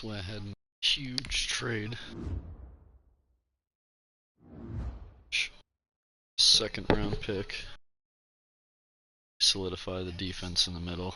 went ahead and huge trade. Second round pick. Solidify the defense in the middle.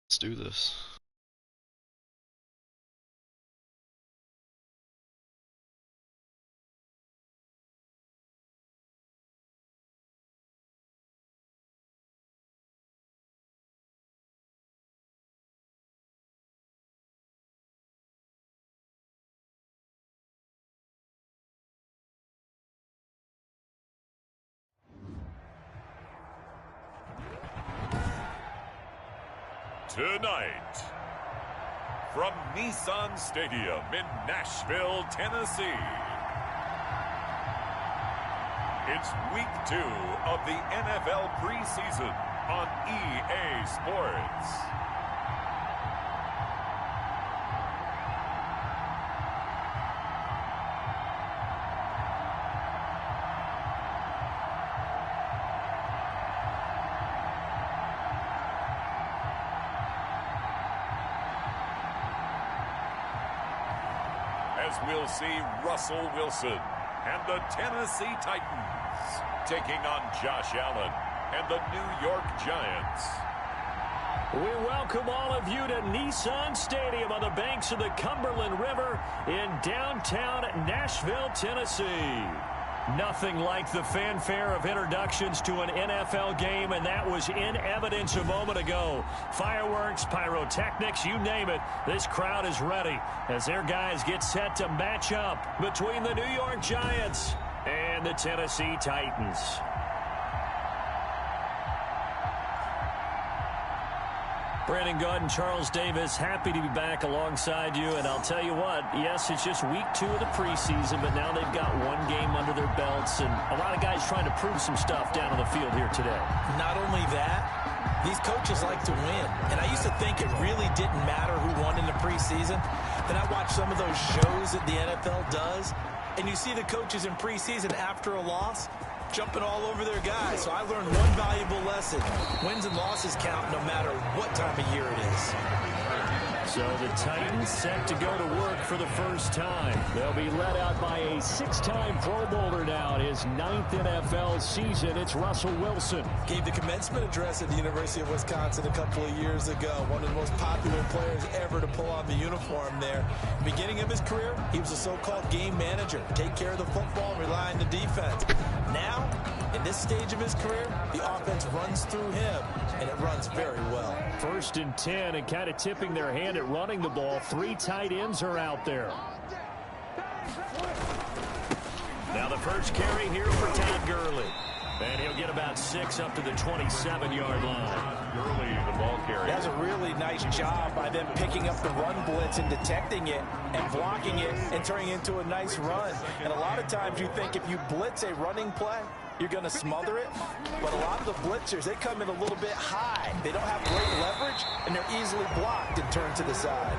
Let's do this. Tonight, from Nissan Stadium in Nashville, Tennessee, it's week 2 of the NFL preseason on EA Sports. As we'll see Russell Wilson and the Tennessee Titans taking on Josh Allen and the New York Giants. We welcome all of you to Nissan Stadium on the banks of the Cumberland River in downtown Nashville, Tennessee. Nothing like the fanfare of introductions to an NFL game, and that was in evidence a moment ago. Fireworks, pyrotechnics, you name it. This crowd is ready as their guys get set to match up between the New York Giants and the Tennessee Titans. Brandon Gaud and Charles Davis, happy to be back alongside you. And I'll tell you what, yes, it's just week 2 of the preseason, but now they've got one game under their belts. And a lot of guys trying to prove some stuff down on the field here today. Not only that, these coaches like to win. And I used to think it really didn't matter who won in the preseason. Then I watched some of those shows that the NFL does, and you see the coaches in preseason after a loss jumping all over their guys. So I learned one valuable lesson. Wins and losses count no matter what time of year it is. So the Titans set to go to work for the first time. They'll be led out by a 6-time Pro Bowler now, his 9th NFL season. It's Russell Wilson. Gave the commencement address at the University of Wisconsin a couple of years ago. One of the most popular players ever to pull on the uniform there. Beginning of his career, he was a so-called game manager. Take care of the football and rely on the defense. Now, in this stage of his career, the offense runs through him, and it runs very well. 1st and 10, and kind of tipping their hand at running the ball. 3 tight ends are out there. Now the first carry here for Todd Gurley. And he'll get about 6 up to the 27-yard line. Gurley, the ball carrier. That's a really nice job by them picking up the run blitz and detecting it and blocking it and turning it into a nice run. And a lot of times you think if you blitz a running play, you're going to smother it. But a lot of the blitzers, they come in a little bit high. They don't have great leverage, and they're easily blocked and turned to the side.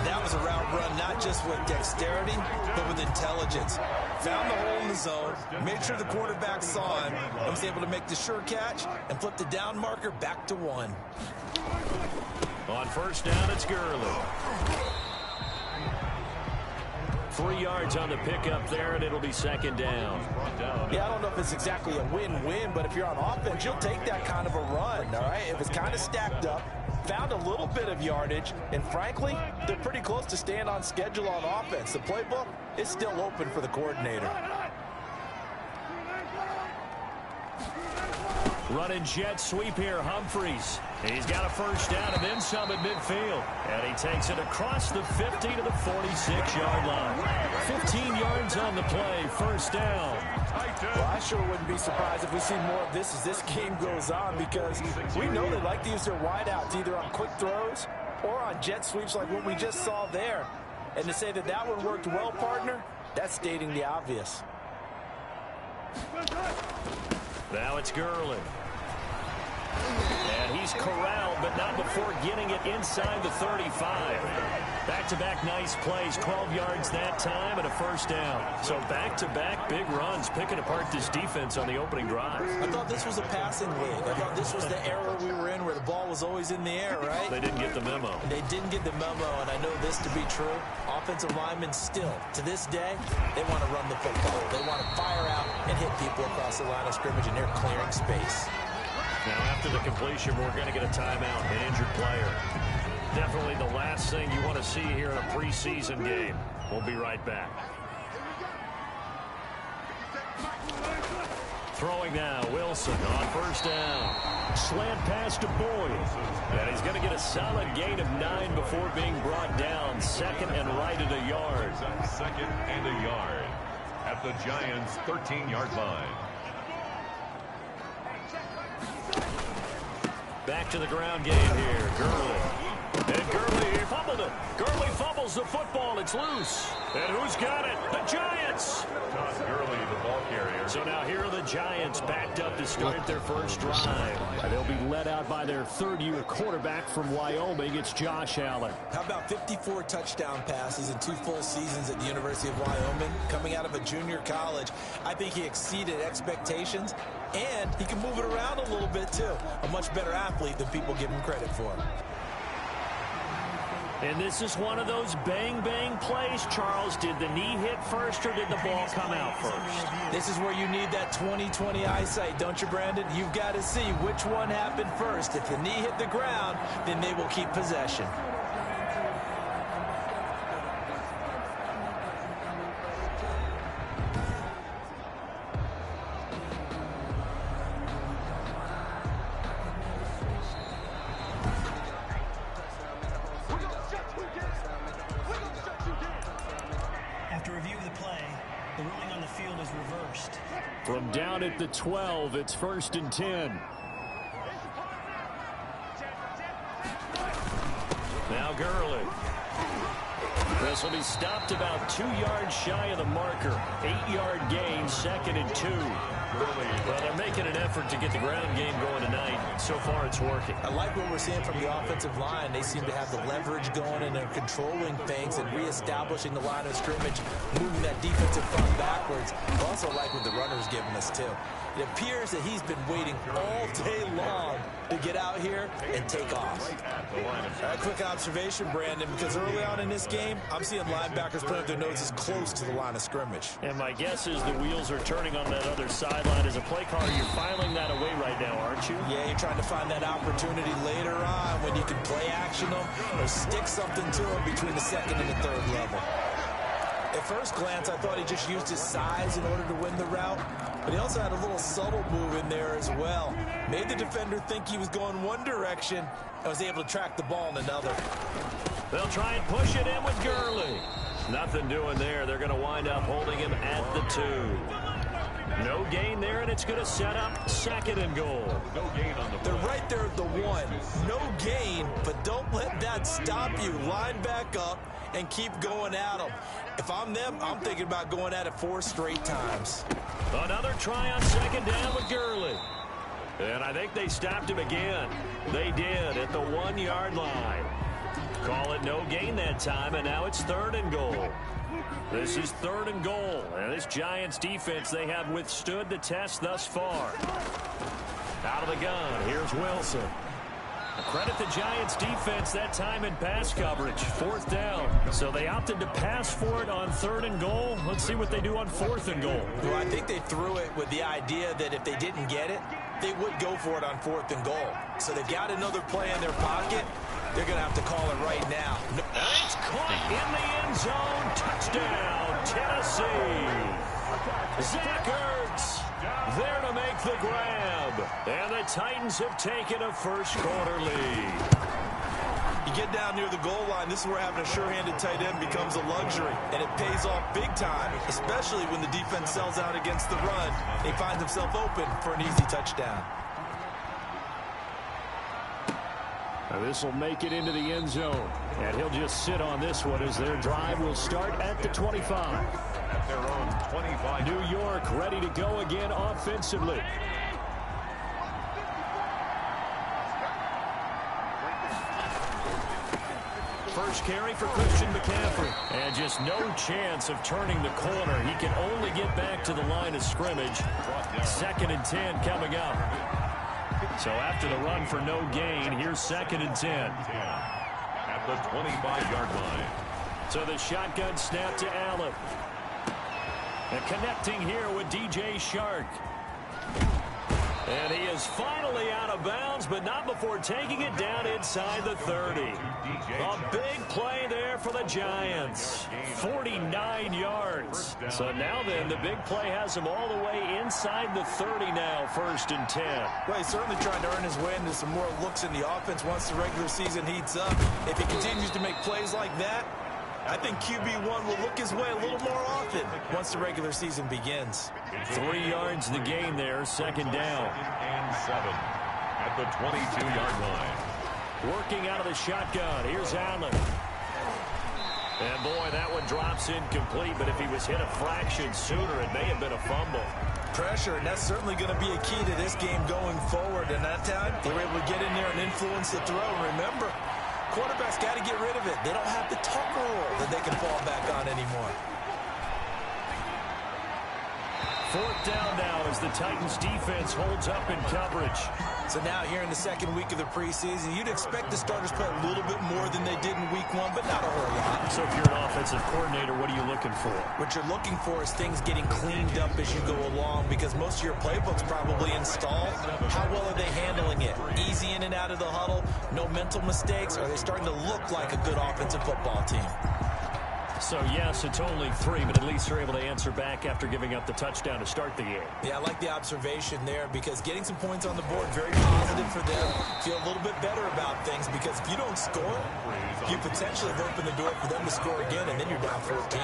That was a route run, not just with dexterity, but with intelligence. Found the hole in the zone, made sure the quarterback saw him, and was able to make the sure catch and flip the down marker back to 1. On 1st down, it's Gurley. 3 yards on the pickup there, and it'll be 2nd down. Yeah, I don't know if it's exactly a win-win, but if you're on offense, you'll take that kind of a run, all right? If it's kind of stacked up, found a little bit of yardage, and frankly, they're pretty close to staying on schedule on offense. The playbook is still open for the coordinator. Running jet sweep here, Humphries. He's got a first down and then some at midfield. And he takes it across the 50 to the 46-yard line. 15 yards on the play, first down. Well, I sure wouldn't be surprised if we see more of this as this game goes on, because we know they like to use their wideouts either on quick throws or on jet sweeps like what we just saw there. And to say that that one worked well, partner, that's stating the obvious. Now it's Gurley. And he's corralled, but not before getting it inside the 35. Back-to-back nice plays, 12 yards that time and a first down. So back-to-back big runs, picking apart this defense on the opening drive. I thought this was a passing league. I thought this was the era we were in where the ball was always in the air, right? They didn't get the memo. They didn't get the memo, and I know this to be true. Offensive linemen still, to this day, they want to run the football. They want to fire out and hit people across the line of scrimmage, and they're clearing space. Now, after the completion, we're going to get a timeout, an injured player. Definitely the last thing you want to see here in a preseason game. We'll be right back. Throwing now, Wilson on first down. Slant pass to Boyd. And he's going to get a solid gain of 9 before being brought down. Second and right at a yard. Second and a yard at the Giants' 13-yard line. Back to the ground game here. Gurley. And Gurley, he fumbled it. Gurley fumbles the football. It's loose. And who's got it? The Giants. Todd Gurley, the ball carrier. So now here are the Giants backed up to start their first drive. They'll be led out by their third-year quarterback from Wyoming. It's Josh Allen. How about 54 touchdown passes in 2 full seasons at the University of Wyoming? Coming out of a junior college, I think he exceeded expectations, and he can move it around a little bit, too. A much better athlete than people give him credit for. And this is one of those bang-bang plays, Charles. Did the knee hit first or did the ball come out first? This is where you need that 20/20 eyesight, don't you, Brandon? You've got to see which one happened first. If the knee hit the ground, then they will keep possession. From down at the 12, it's 1st and 10. Now Gurley. This will be stopped about 2 yards shy of the marker. 8-yard gain, 2nd and 2. Well, they're making an effort to get the ground game going tonight. So far, it's working. I like what we're seeing from the offensive line. They seem to have the leverage going, and they're controlling things and reestablishing the line of scrimmage, moving that defensive front backwards. I also like what the runner's giving us, too. It appears that he's been waiting all day long to get out here and take off. A quick observation, Brandon, because early on in this game, I'm seeing linebackers put up their noses close to the line of scrimmage. And my guess is the wheels are turning on that other sideline. As a play caller, you're filing that away right now, aren't you? Yeah, you're trying to find that opportunity later on when you can play action them or stick something to them between the 2nd and the 3rd level. At first glance, I thought he just used his size in order to win the route, but he also had a little subtle move in there as well. Made the defender think he was going one direction and was able to track the ball in another. They'll try and push it in with Gurley. Nothing doing there. They're going to wind up holding him at the 2. No gain there, and it's going to set up 2nd and goal. No gain on the play. They're right there at the 1. No gain, but don't let that stop you. Line back up and keep going at them. If I'm them, I'm thinking about going at it 4 straight times. Another try on 2nd down with Gurley. And I think they stopped him again. They did at the 1-yard line. Call it no gain that time, and now it's 3rd and goal. This is 3rd and goal, and this Giants defense, they have withstood the test thus far. Out of the gun, here's Wilson. Credit the Giants defense that time in pass coverage. 4th down. So they opted to pass for it on 3rd and goal. Let's see what they do on 4th and goal. Well, I think they threw it with the idea that if they didn't get it, they would go for it on 4th and goal. So they've got another play in their pocket. They're going to have to call it right now. It's caught in the end zone. Touchdown, Tennessee. Zach Ertz there to make make the grab. And the Titans have taken a first-quarter lead. You get down near the goal line, this is where having a sure-handed tight end becomes a luxury, and it pays off big time, especially when the defense sells out against the run. He finds himself open for an easy touchdown. This will make it into the end zone, and he'll just sit on this one as their drive will start at the 25. At their own 25. New York ready to go again offensively. First carry for Christian McCaffrey. And just no chance of turning the corner. He can only get back to the line of scrimmage. 2nd and 10 coming up. So after the run for no gain, here's 2nd and 10. At the 25-yard line. So the shotgun snap to Allen. And connecting here with DJ Shark. And he is finally out of bounds, but not before taking it down inside the 30. A big play there for the Giants. 49 yards. So now then, the big play has him all the way inside the 30 now, 1st and 10. Well, he's certainly trying to earn his way into some more looks in the offense once the regular season heats up. If he continues to make plays like that, I think QB1 will look his way a little more often once the regular season begins. 3 yards the gain there, 2nd down. And 7 at the 22-yard line. Working out of the shotgun. Here's Allen. And boy, that one drops incomplete, but if he was hit a fraction sooner, it may have been a fumble. Pressure, and that's certainly going to be a key to this game going forward. And that time, they were able to get in there and influence the throw. And remember, quarterbacks got to get rid of it. They don't have the Tucker rule that they can fall back on anymore. 4th down now as the Titans defense holds up in coverage. So now here in the 2nd week of the preseason, you'd expect the starters play a little bit more than they did in week 1, but not a whole lot. So if you're an offensive coordinator, what are you looking for? What you're looking for is things getting cleaned up as you go along, because most of your playbook's probably installed. How well are they handling it? Easy in and out of the huddle, no mental mistakes? Are they starting to look like a good offensive football team? So, yes, it's only 3, but at least they're able to answer back after giving up the touchdown to start the game. Yeah, I like the observation there, because getting some points on the board, very positive for them. Feel a little bit better about things, because if you don't score, you potentially have opened the door for them to score again, and then you're down 14.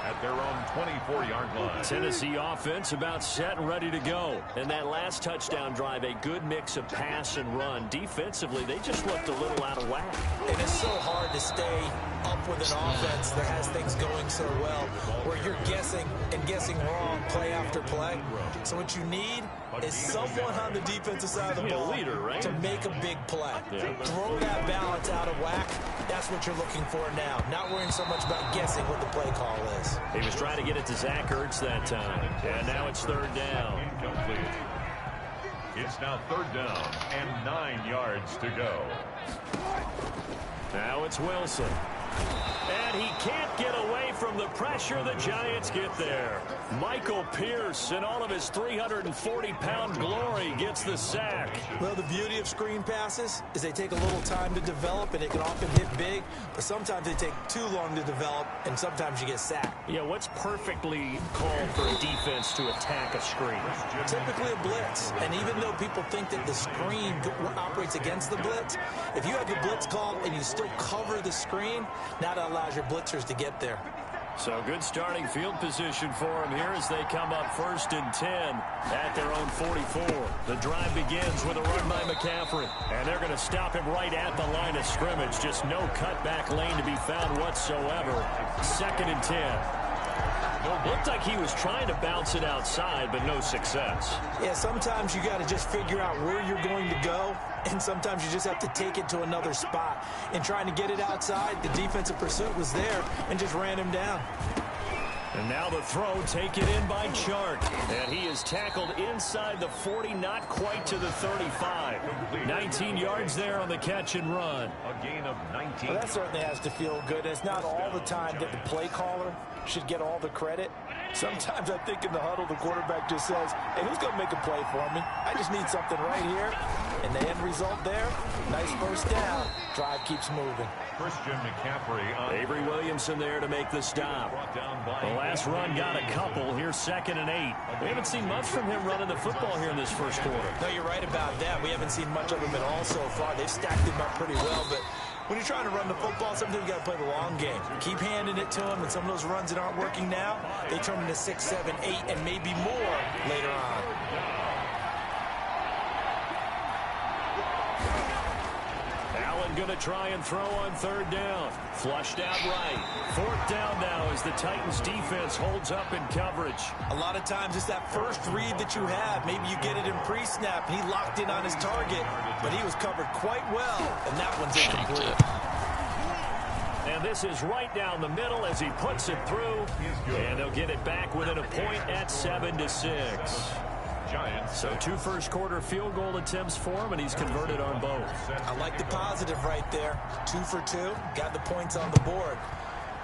At their own 24-yard line. Tennessee offense about set and ready to go. And that last touchdown drive, a good mix of pass and run. Defensively, they just looked a little out of whack. And it's so hard to stay up with an offense that has things going so well, where you're guessing and guessing wrong play after play. So what you need is someone on the defensive side of the ball to make a big play. Throw that balance out of whack. That's what you're looking for now. Not worrying so much about guessing what the play call is. He was trying to get it to Zach Ertz that time. And now it's 3rd down. Incomplete. It's now 3rd down and 9 yards to go. Now it's Wilson. And he can't get away from the pressure. The Giants get there. Michael Pierce, in all of his 340-pound glory, gets the sack. Well, the beauty of screen passes is they take a little time to develop, and they can often hit big, but sometimes they take too long to develop, and sometimes you get sacked. Yeah, what's perfectly called for a defense to attack a screen? Typically a blitz, and even though people think that the screen operates against the blitz, if you have the blitz called and you still cover the screen, now that allows your blitzers to get there. So good starting field position for them here as they come up 1st and 10 at their own 44. The drive begins with a run by McCaffrey, and they're going to him right at the line of scrimmage. Just no cutback lane to be found whatsoever. 2nd and 10. Looked like he was trying to bounce it outside, but no success. Yeah, sometimes you got to just figure out where you're going to go, and sometimes you just have to take it to another spot. And trying to get it outside, the defensive pursuit was there and just ran him down. And now the throw taken in by Chark. And he is tackled inside the 40, not quite to the 35. 19 yards there on the catch and run. A gain of 19. Well, that certainly has to feel good. It's not all the time that the play caller should get all the credit. Sometimes I think in the huddle, the quarterback just says, hey, who's going to make a play for me? I just need something right here. And the end result there, nice first down. Drive keeps moving. Christian McCaffrey on Avery Williamson there to make the stop. brought down by The last run got a couple. Here Here's 2nd and 8. We haven't seen much from him running the football here in this first quarter. No, you're right about that. We haven't seen much of him at all so far. They've stacked him up pretty well, but when you're trying to run the football, sometimes you got to play the long game. Keep handing it to him, and some of those runs that aren't working now, they turn into 6, 7, 8, and maybe more later on. Allen going to try and throw on 3rd down. Flushed out right. 4th down now as the Titans defense holds up in coverage. A lot of times it's that first read that you have. Maybe you get it in pre-snap. He locked in on his target, but he was covered quite well, and that one's incomplete. And this is right down the middle as he puts it through, and they'll get it back within a point at 7-6. So 2 first-quarter field goal attempts for him, and he's converted on both. I like the positive right there. 2 for 2. Got the points on the board.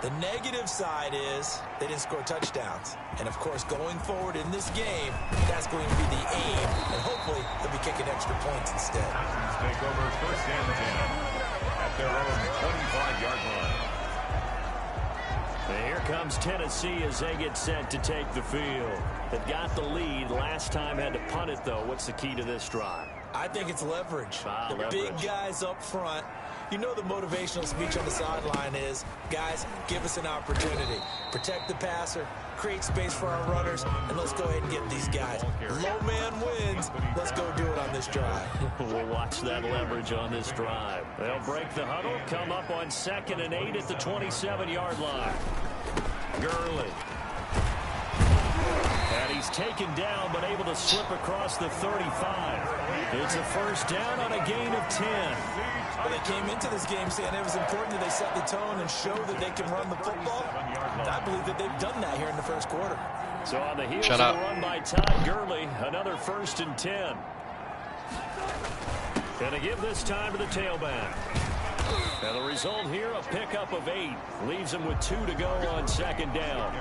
The negative side is they didn't score touchdowns. And, of course, going forward in this game, that's going to be the aim. And hopefully they'll be kicking extra points instead. Take over 1st and 10 at their own 25-yard line. And here comes Tennessee as they get set to take the field. They've got the lead. Last time had to punt it, though. What's the key to this drive? I think it's leverage. The leverage. Big guys up front. You know the motivational speech on the sideline is, guys, give us an opportunity. Protect the passer, create space for our runners, and let's go ahead and get these guys. Low man wins. Let's go do it on this drive. We'll watch that leverage on this drive. They'll break the huddle, come up on 2nd and 8 at the 27-yard line. Gurley. And he's taken down, but able to slip across the 35. It's a 1st down on a gain of 10. Well, they came into this game saying it was important that they set the tone and show that they can run the football. I believe that they've done that here in the first quarter. So on the heels of the run by Todd Gurley, another 1st and 10. And to give this time to the tailback. And the result here, a pickup of 8. Leaves them with 2 to go on 2nd down.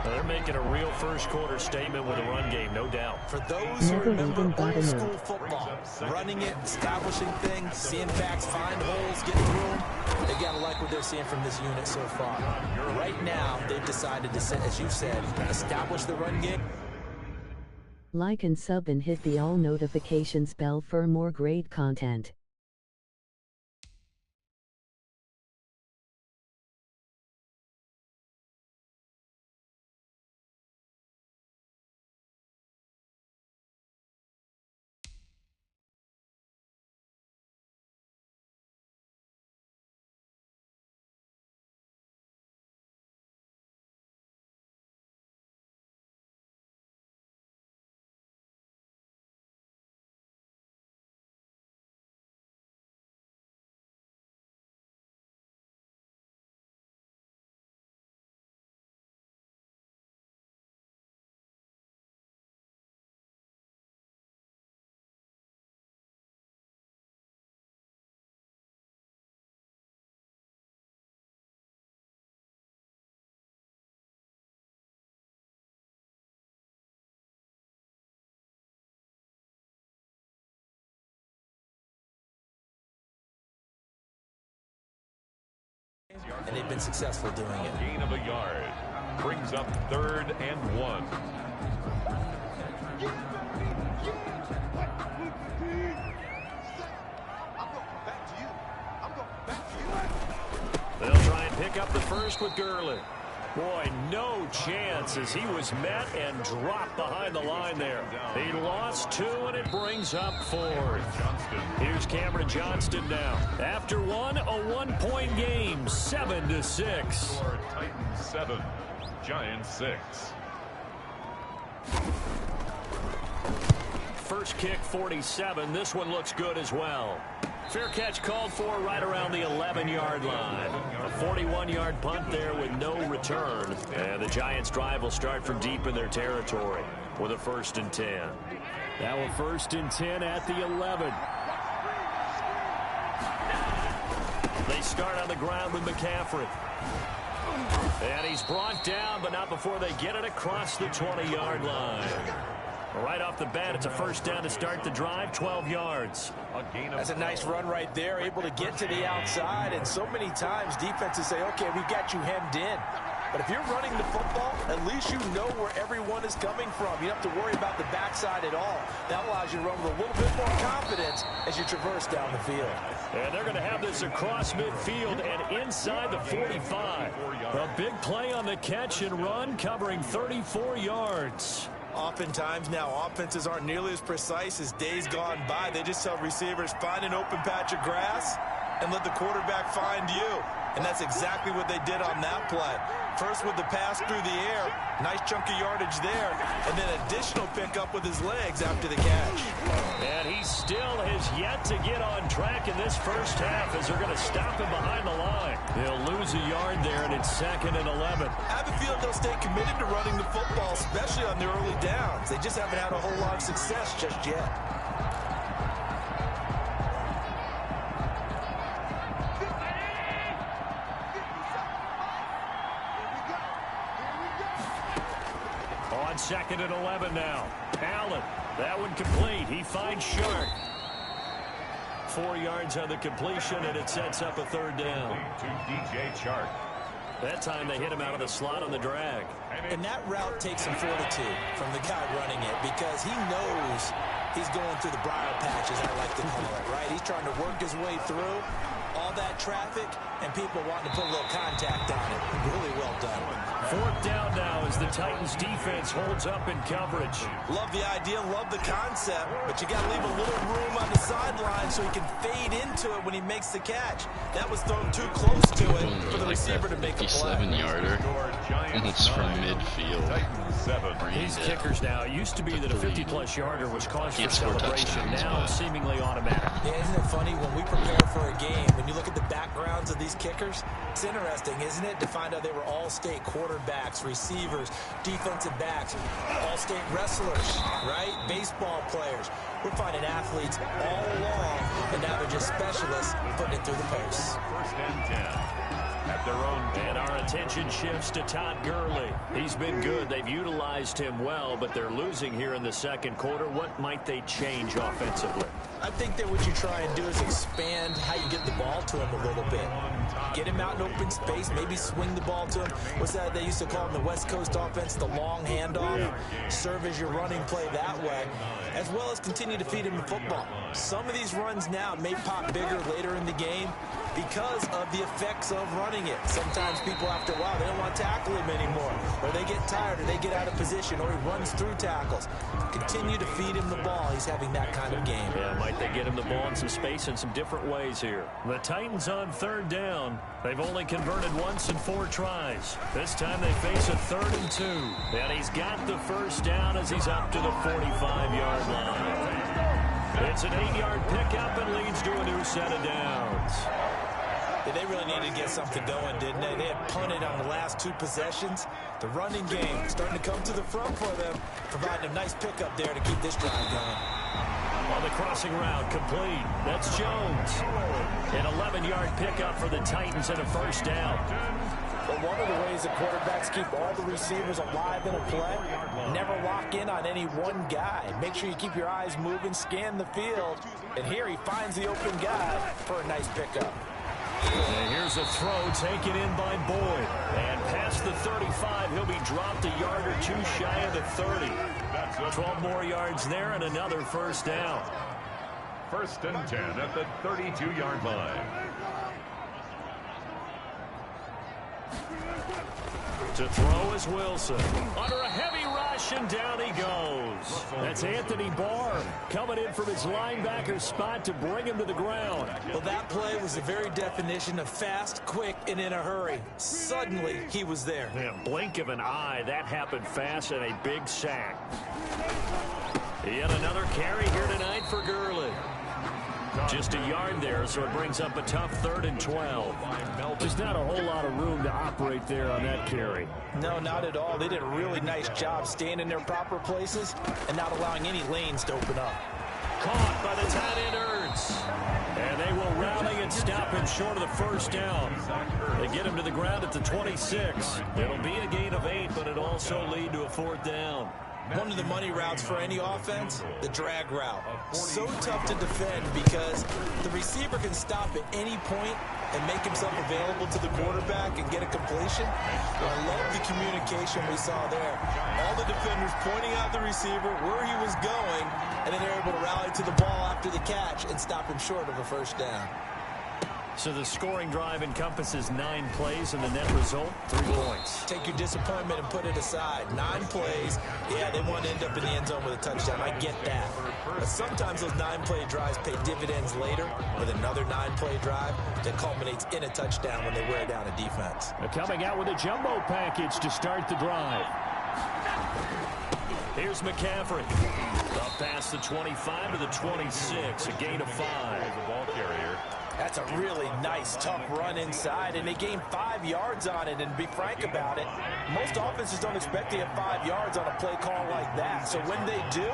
They're making a real first-quarter statement with a run game, no doubt. For those who remember old-school football, running it, establishing things, seeing backs find holes, get through them, they got to like what they're seeing from this unit so far. Right now, they've decided to, as you said, establish the run game. Like and sub and hit the all notifications bell for more great content. And they've been successful doing it. Gain of a yard. Brings up 3rd and 1. They'll try and pick up the first with Gurley. Boy, no chance as he was met and dropped behind the line there. He lost 2, and it brings up 4th. Here's Cameron Johnston now. After one, a 1-point game, 7-6. Titans 7, Giants 6. First kick, 47. This one looks good as well. Fair catch called for right around the 11-yard line. A 41-yard punt there with no return. And the Giants' drive will start from deep in their territory with a 1st and 10. Now a 1st and 10 at the 11. They start on the ground with McCaffrey. And he's brought down, but not before they get it across the 20-yard line. Right off the bat, it's a 1st down to start the drive, 12 yards. That's a nice run right there, able to get to the outside. And so many times defenses say, okay, we got you hemmed in. But if you're running the football, at least you know where everyone is coming from. You don't have to worry about the backside at all. That allows you to run with a little bit more confidence as you traverse down the field. And they're going to have this across midfield and inside the 45. A big play on the catch and run, covering 34 yards. Oftentimes now, offenses aren't nearly as precise as days gone by. They just tell receivers, find an open patch of grass and let the quarterback find you. And that's exactly what they did on that play. First with the pass through the air, nice chunk of yardage there, and then additional pickup with his legs after the catch. And he still has yet to get on track in this first half as they're going to stop him behind the line. They'll lose a yard there, and it's 2nd and 11. I have a feeling they'll stay committed to running the football, especially on their early downs. They just haven't had a whole lot of success just yet. On 2nd and 11 now. Allen, that one complete. He finds Shark. 4 yards on the completion, and it sets up a 3rd down. To DJ Chark. That time they hit him out of the slot on the drag. And that route takes some fortitude from the guy running it because he knows he's going through the briar patch, as I like to call it, right? He's trying to work his way through all that traffic and people wanting to put a little contact on it. Really well done. 4th down now as the Titans defense holds up in coverage. Love the idea, love the concept, but you got to leave a little room on the sideline so he can fade into it when he makes the catch. That was thrown too close to it for the receiver to make a play. 57-yarder. It's from midfield. These kickers now, it used to be that a 50-plus yarder was cause for celebration. Now seemingly automatic. Yeah, isn't it funny when we prepare for a game, when you look at the backgrounds of these kickers, it's interesting, isn't it, to find out they were all-state quarterbacks, receivers, defensive backs, all-state wrestlers, right? Baseball players. We're finding athletes all along, and now they're just specialists putting it through the posts. 1st and 10. At their own. And our attention shifts to Todd Gurley. He's been good. They've utilized him well, but they're losing here in the 2nd quarter. What might they change offensively? I think that what you try and do is expand how you get the ball to him a little bit. Get him out in open space, maybe swing the ball to him. What's that they used to call in the West Coast offense, the long handoff? Serve as your running play that way, as well as continue to feed him the football. Some of these runs now may pop bigger later in the game because of the effects of running it. Sometimes people, after a while, they don't want to tackle him anymore, or they get tired, or they get out of position, or he runs through tackles. Continue to feed him the ball. He's having that kind of game. Yeah, might they get him the ball in some space in some different ways here. The Titans on 3rd down. They've only converted once in 4 tries. This time they face a 3rd and 2. And he's got the 1st down as he's up to the 45-yard line. It's an 8-yard pickup and leads to a new set of downs. Yeah, they really needed to get something going, didn't they? They had punted on the last 2 possessions. The running game starting to come to the front for them, providing a nice pickup there to keep this drive going. On the crossing route, complete. That's Jones. An 11-yard pickup for the Titans and a 1st down. But one of the ways that quarterbacks keep all the receivers alive in a play, never lock in on any one guy. Make sure you keep your eyes moving, scan the field, and here he finds the open guy for a nice pickup. And here's a throw taken in by Boyd. And past the 35, he'll be dropped a yard or 2 shy of the 30. 12 more yards there and another 1st down. 1st and 10 at the 32-yard line. To throw is Wilson. Under a heavy rush, and down he goes. That's Anthony Barr coming in from his linebacker spot to bring him to the ground. Well, that play was the very definition of fast, quick, and in a hurry. Suddenly, he was there. Yeah, blink of an eye, that happened fast, and a big sack. Yet another carry here tonight for Gurley. Just a yard there, so it brings up a tough 3rd and 12. There's not a whole lot of room to operate there on that carry. No, not at all. They did a really nice job staying in their proper places and not allowing any lanes to open up. Caught by the tight end Ertz. And they will rally and stop him short of the 1st down. They get him to the ground at the 26. It'll be a gain of 8, but it also lead to a 4th down. One of the money routes for any offense, the drag route. So tough to defend because the receiver can stop at any point and make himself available to the quarterback and get a completion. I love the communication we saw there. All the defenders pointing out the receiver, where he was going, and then they're able to rally to the ball after the catch and stop him short of a first down. So the scoring drive encompasses 9 plays, and the net result, 3 points. Take your disappointment and put it aside. 9 plays. Yeah, they want to end up in the end zone with a touchdown. I get that. But sometimes those 9-play drives pay dividends later with another 9-play drive that culminates in a touchdown when they wear down a defense. They're coming out with a jumbo package to start the drive. Here's McCaffrey. Up past the 25 to the 26, a gain of 5. The ball carrier. That's a really nice, tough run inside, and they gained 5 yards on it. And to be frank about it, most offenses don't expect to get 5 yards on a play call like that. So when they do,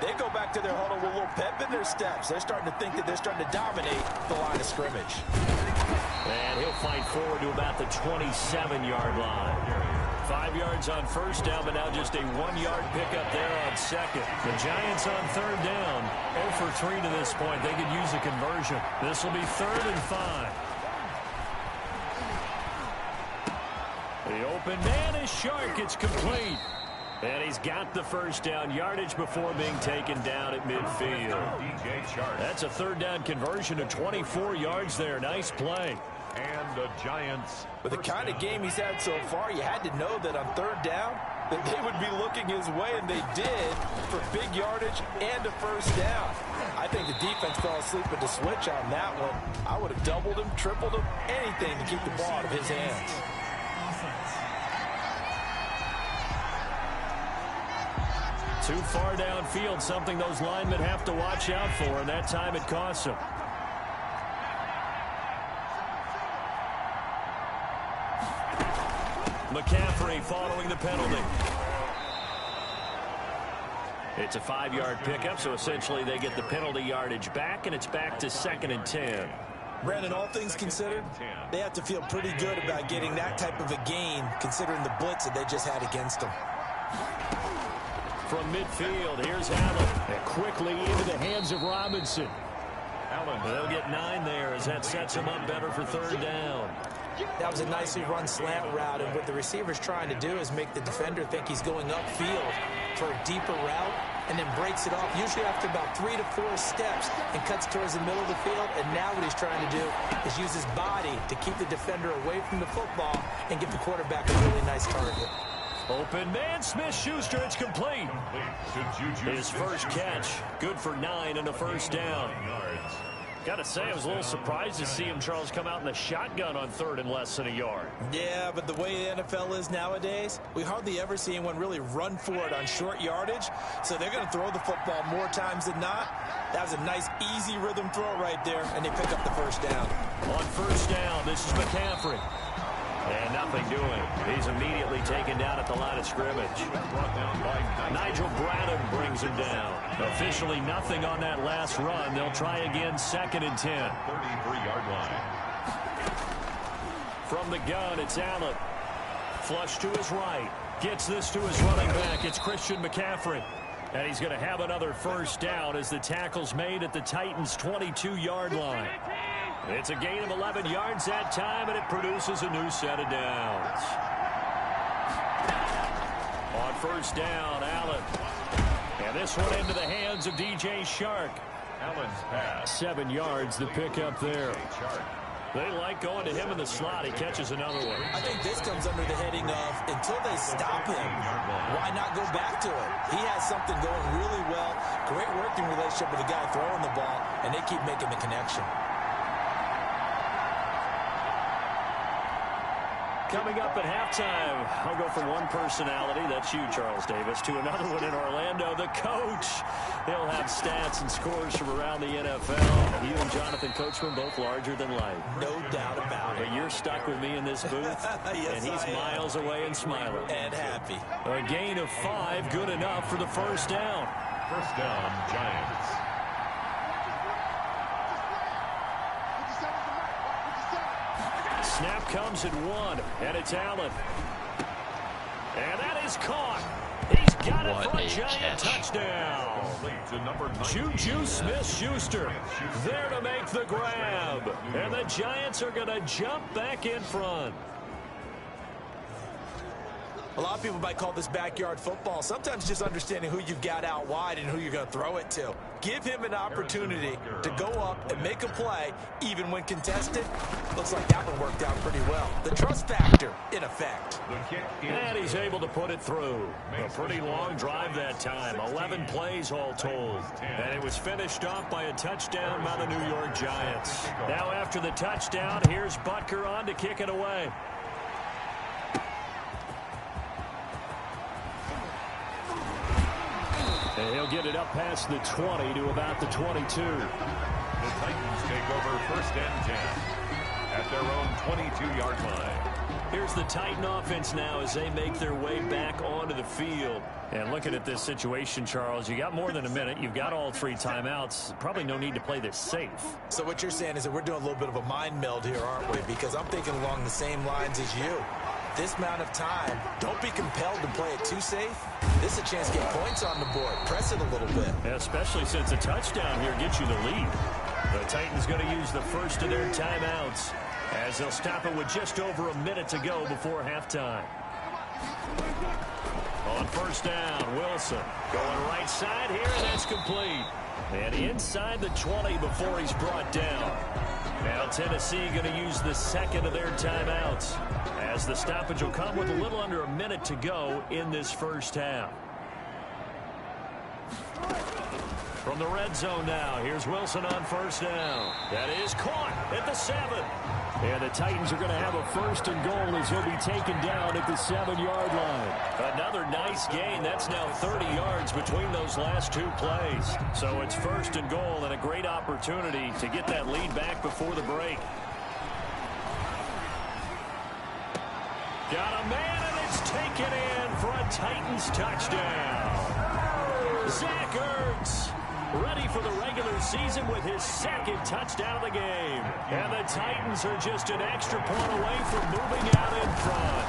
they go back to their huddle with a little pep in their steps. They're starting to think that they're starting to dominate the line of scrimmage. And he'll fight forward to about the 27-yard line. 5 yards on first down, but now just a 1-yard pickup there on second. The Giants on third down, 0 for 3 to this point. They could use a conversion. This will be 3rd and 5. The open man is Shark. It's complete. And he's got the first down yardage before being taken down at midfield. That's a 3rd down conversion of 24 yards there. Nice play. And the Giants. With the kind of game he's had so far, you had to know that on 3rd down that they would be looking his way, and they did, for big yardage and a first down. I think the defense fell asleep at the switch on that one. I would have doubled him, tripled him, anything to keep the ball out of his hands. Too far downfield, something those linemen have to watch out for, and that time it costs them. McCaffrey following the penalty. It's a 5-yard pickup, so essentially they get the penalty yardage back, and it's back to 2nd and 10. Brandon, all things considered, they have to feel pretty good about getting that type of a gain, considering the blitz that they just had against them. From midfield, here's Allen. And quickly into the hands of Robinson. Allen, they'll get 9 there as that sets him up better for 3rd down. That was a nicely run slant route, and what the receiver's trying to do is make the defender think he's going upfield for a deeper route, and then breaks it off, usually after about 3 to 4 steps, and cuts towards the middle of the field. And now what he's trying to do is use his body to keep the defender away from the football and give the quarterback a really nice target. Open man, Smith-Schuster, it's complete. His first catch, good for 9 and a first down. Got to say, I was a little surprised to see him, Charles, come out in the shotgun on 3rd and less than a yard. Yeah, but the way the NFL is nowadays, we hardly ever see anyone really run for it on short yardage. So they're going to throw the football more times than not. That was a nice, easy rhythm throw right there, and they pick up the first down. On first down, this is McCaffrey. And nothing doing. He's immediately taken down at the line of scrimmage. Nigel Bradham brings him down. Officially nothing on that last run. They'll try again, 2nd and 10. 33-yard line. From the gun, it's Allen. Flush to his right. Gets this to his running back. It's Christian McCaffrey. And he's going to have another first down as the tackle's made at the Titans' 22-yard line. It's a gain of 11 yards that time, and it produces a new set of downs. On first down, Allen. And this one into the hands of DJ Shark. Allen's pass. 7 yards, the pickup there. They like going to him in the slot. He catches another one. I think this comes under the heading of, until they stop him, why not go back to it? He has something going really well. Great working relationship with the guy throwing the ball, and they keep making the connection. Coming up at halftime, I'll go from one personality, that's you, Charles Davis, to another one in Orlando, the coach. He'll have stats and scores from around the NFL. You and Jonathan Coachman, both larger than life. No doubt about it. But you're stuck with me in this booth, yes, and he's miles away and smiling. And happy. A gain of 5, good enough for the first down. First down, Giants. Snap comes at 1, and it's Allen. And that is caught. He's Got it What for a a giant catch. touchdown. Juju Smith-Schuster there to make the grab. And the Giants are going to jump back in front. A lot of people might call this backyard football. Sometimes just understanding who you've got out wide and who you're going to throw it to. Give him an opportunity to go up and make a play, even when contested. Looks like that one worked out pretty well. The trust factor, in effect. And he's able to put it through. A pretty long drive that time. 11 plays all told. And it was finished off by a touchdown by the New York Giants. Now after the touchdown, here's Butker on to kick it away. And he'll get it up past the 20 to about the 22. The Titans take over 1st and 10 at their own 22-yard line. Here's the Titan offense now as they make their way back onto the field. And looking at this situation, Charles, you got more than a minute. You've got all 3 timeouts. Probably no need to play this safe. So what you're saying is that we're doing a little bit of a mind meld here, aren't we? Because I'm thinking along the same lines as you. This amount of time, don't be compelled to play it too safe. This is a chance to get points on the board. Press it a little bit. Yeah, especially since a touchdown here gets you the lead. The Titans going to use the first of their timeouts as they'll stop it with just over a minute to go before halftime. On 1st down, Wilson going right side here, and that's complete. And inside the 20 before he's brought down. Now Tennessee going to use the second of their timeouts as the stoppage will come with a little under a minute to go in this first half. From the red zone now, here's Wilson on 1st down. That is caught at the 7. And the Titans are going to have a 1st and goal as he'll be taken down at the 7-yard line. Another nice gain. That's now 30 yards between those last 2 plays. So it's 1st and goal and a great opportunity to get that lead back before the break. Got a man, and it's taken in for a Titans touchdown. Zach Ertz ready for the regular season with his 2nd touchdown of the game. And the Titans are just an extra point away from moving out in front.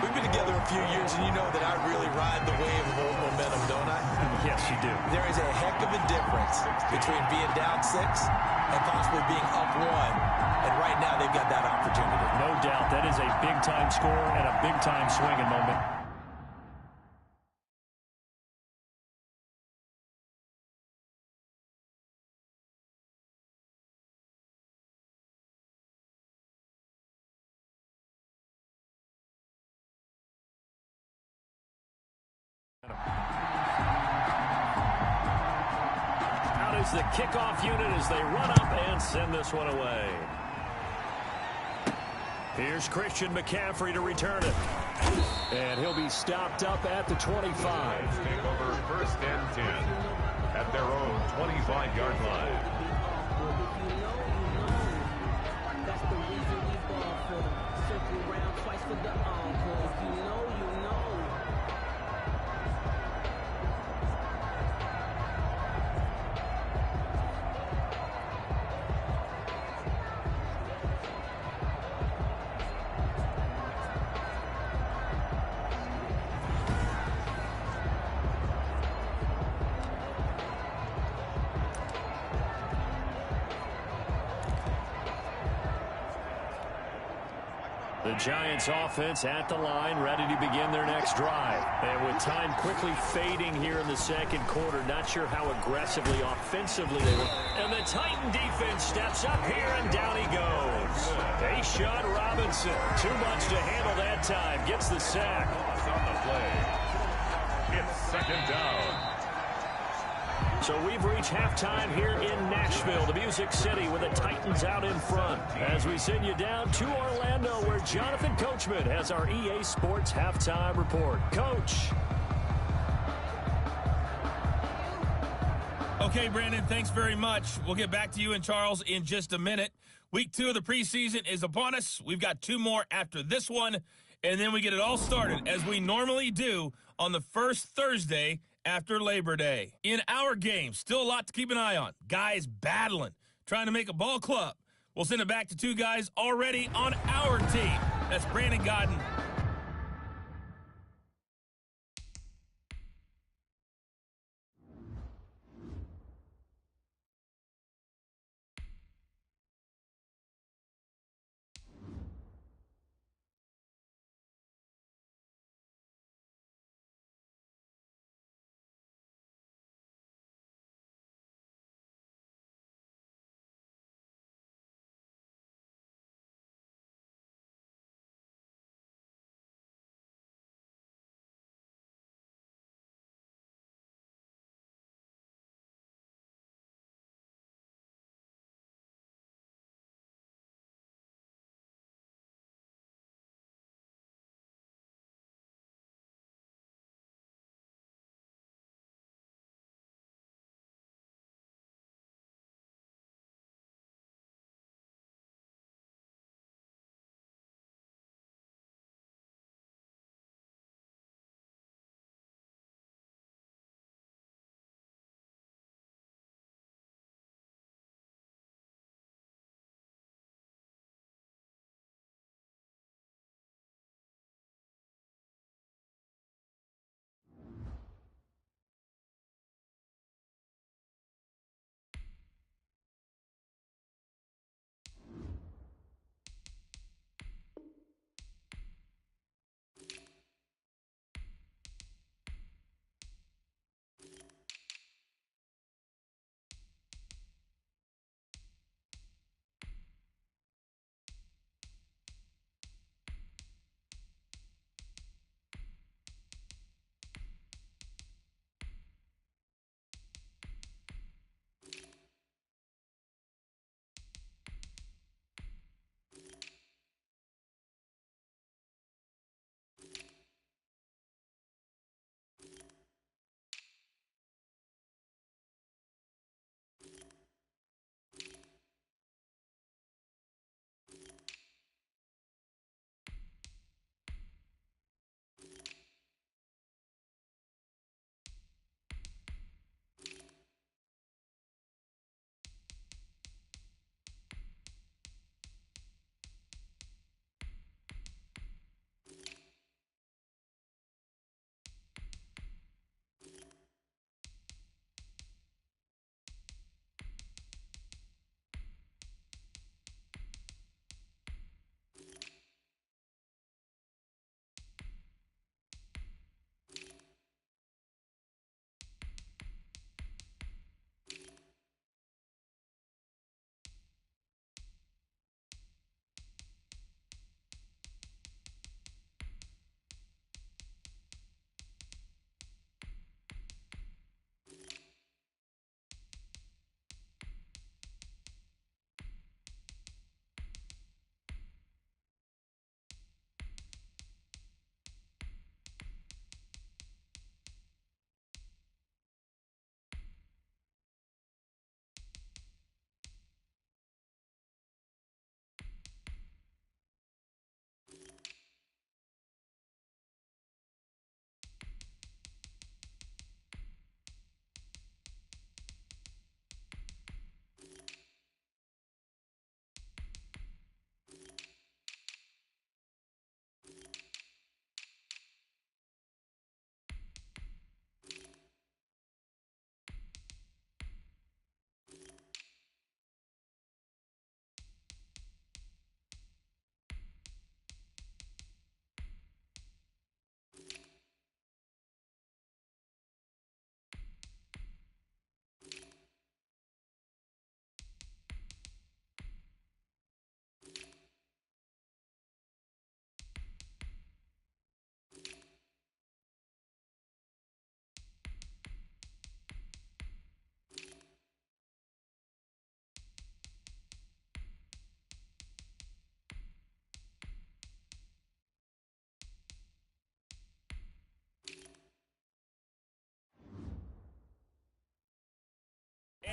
We've been together a few years, and you know that I really ride the wave of old momentum, don't I? Yes, you do. There is a heck of a difference between being down 6 and possibly being up 1. And right now, they've got that opportunity. No doubt. That is a big-time score and a big-time swinging moment. Out is the kickoff unit as they run up and send this one away. Here's Christian McCaffrey to return it. And he'll be stopped up at the 25. Take over 1st and 10 at their own 25-yard line. That's the reason we ball for them. Circle round twice for the encore. If you know, you know. The Giants offense at the line, ready to begin their next drive. And with time quickly fading here in the 2nd quarter, not sure how aggressively, offensively they were. And the Titan defense steps up here, and down he goes. Deshaun Robinson, too much to handle that time, gets the sack. On the play. It's 2nd down. So we've reached halftime here in Nashville, the Music City, with the Titans out in front. As we send you down to Orlando, where Jonathan Coachman has our EA Sports halftime report. Coach. Okay, Brandon, thanks very much. We'll get back to you and Charles in just a minute. Week 2 of the preseason is upon us. We've got 2 more after this one, and then we get it all started, as we normally do, on the first Thursday after Labor Day. In our game, still a lot to keep an eye on. Guys battling, trying to make a ball club. We'll send it back to 2 guys already on our team. That's Brandon Godden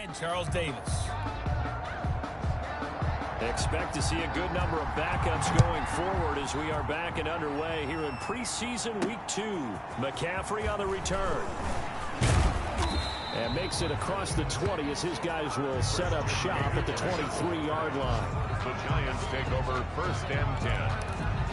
and Charles Davis. Expect to see a good number of backups going forward as we are back and underway here in preseason week 2. McCaffrey on the return. And makes it across the 20 as his guys will set up shop at the 23-yard line. The Giants take over 1st and 10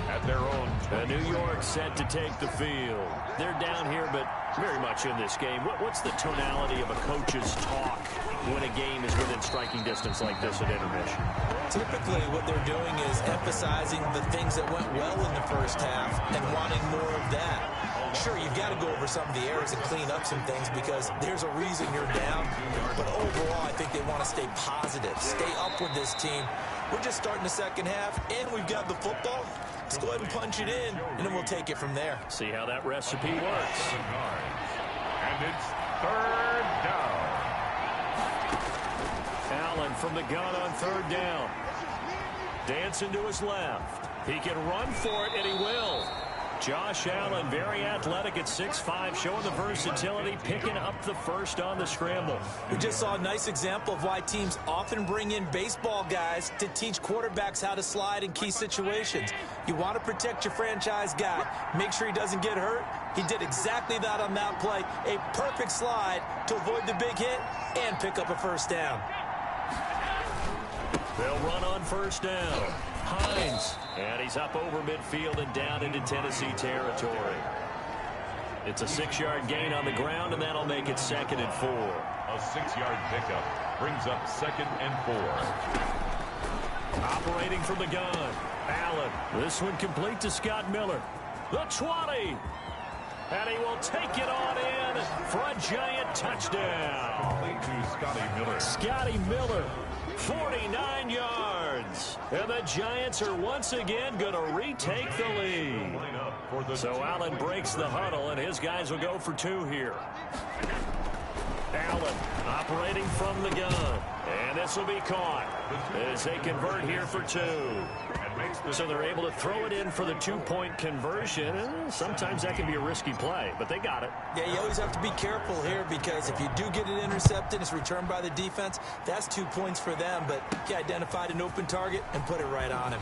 at their own. And New York set to take the field. They're down here, but very much in this game. What's the tonality of a coach's talk when a game is within striking distance like this at intermission? Typically, what they're doing is emphasizing the things that went well in the first half and wanting more of that. Sure, you've got to go over some of the errors and clean up some things because there's a reason you're down. But overall, I think they want to stay positive, stay up with this team. We're just starting the second half, and we've got the football. Let's go ahead and punch it in, and then we'll take it from there. See how that recipe works. And it's 3rd down. Allen from the gun on 3rd down. Dancing to his left. He can run for it, and he will. Josh Allen, very athletic at 6'5", showing the versatility, picking up the first on the scramble. We just saw a nice example of why teams often bring in baseball guys to teach quarterbacks how to slide in key situations. You want to protect your franchise guy. Make sure he doesn't get hurt. He did exactly that on that play. A perfect slide to avoid the big hit and pick up a first down. They'll run on 1st down. Hines, and he's up over midfield and down into Tennessee territory. It's a 6-yard gain on the ground, and that'll make it 2nd and 4. A 6-yard pickup brings up 2nd and 4. Operating from the gun, Allen. This one complete to Scott Miller. The 20. And he will take it on in for a giant touchdown. Lead to Scotty Miller. Scotty Miller, 49 yards. And the Giants are once again going to retake the lead. So Allen breaks the huddle, and his guys will go for 2 here. Allen operating from the gun. And this will be caught as they convert here for 2. So they're able to throw it in for the 2-point conversion. Sometimes that can be a risky play, but they got it. Yeah, you always have to be careful here because if you do get it intercepted, it's returned by the defense. That's 2 points for them, but he identified an open target and put it right on him.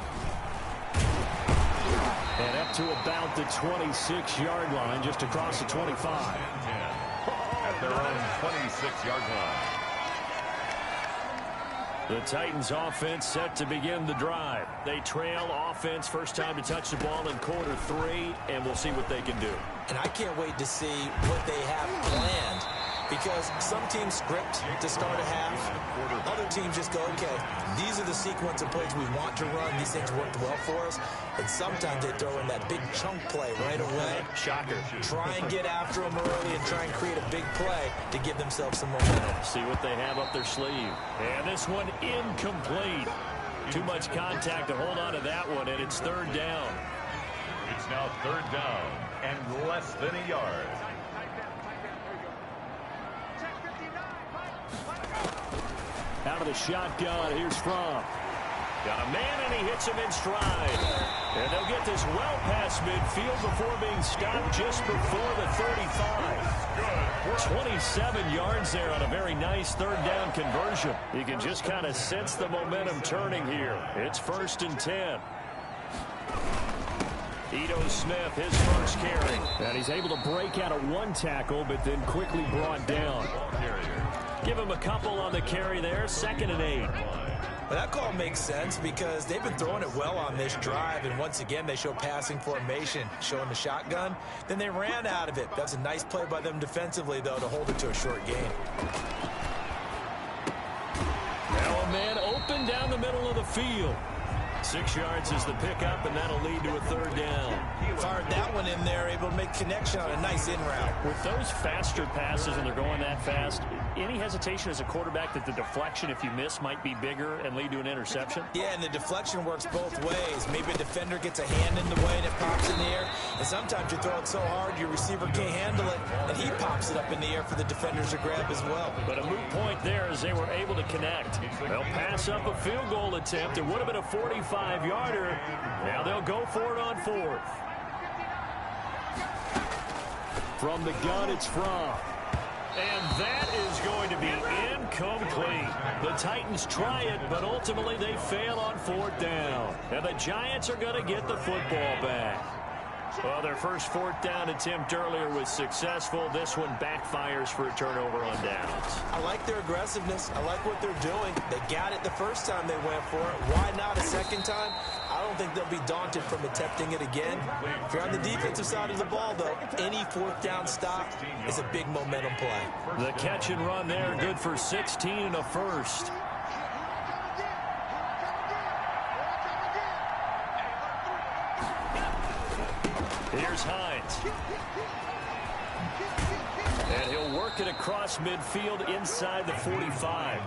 And up to about the 26-yard line, just across the 25. At their own 26-yard line. The Titans offense set to begin the drive. They trail offense, first time to touch the ball in quarter 3, and we'll see what they can do. And I can't wait to see what they have planned because some teams script to start a half. Other teams just go, okay, these are the sequence of plays we want to run. These things worked well for us. And sometimes they throw in that big chunk play right away. Shocker. Try and get after them early and try and create a big play to give themselves some momentum. See what they have up their sleeve. And this one incomplete. Too much contact to hold on to that one, and it's 3rd down. It's now 3rd down and less than a yard. Out of the shotgun, here's Fromm. Got a man, and he hits him in stride. And they'll get this well past midfield before being stopped just before the 35. 27 yards there on a very nice 3rd down conversion. You can just kind of sense the momentum turning here. It's 1st and 10. Ito Smith, his first carry. And he's able to break out of 1 tackle, but then quickly brought down. Give him a couple on the carry there, 2nd and 8. Well, that call makes sense because they've been throwing it well on this drive, and once again they show passing formation, showing the shotgun. Then they ran out of it. That's a nice play by them defensively, though, to hold it to a short gain. Now a man open down the middle of the field. 6 yards is the pickup, and that'll lead to a 3rd down. Fired that one in there, able to make connection on a nice in route. With those faster passes, and they're going that fast, any hesitation as a quarterback that the deflection, if you miss, might be bigger and lead to an interception? Yeah, and the deflection works both ways. Maybe a defender gets a hand in the way and it pops in the air. And sometimes you throw it so hard your receiver can't handle it, and he pops it up in the air for the defenders to grab as well. But a moot point there as they were able to connect. They'll pass up a field goal attempt. It would have been a 45-yarder. Now they'll go for it on 4th. From the gun, it's Fromm. And that is going to be Incomplete. The Titans try it, but ultimately they fail on 4th down. And the Giants are going to get the football back. Well, their first 4th down attempt earlier was successful. This one backfires for a turnover on downs. I like their aggressiveness. I like what they're doing. They got it the first time they went for it. Why not a second time? I don't think they'll be daunted from attempting it again. If you're on the defensive side of the ball, though, any 4th down stop is a big momentum play. The catch and run there, good for 16 and a first. Here's Hines. And he'll work it across midfield inside the 45.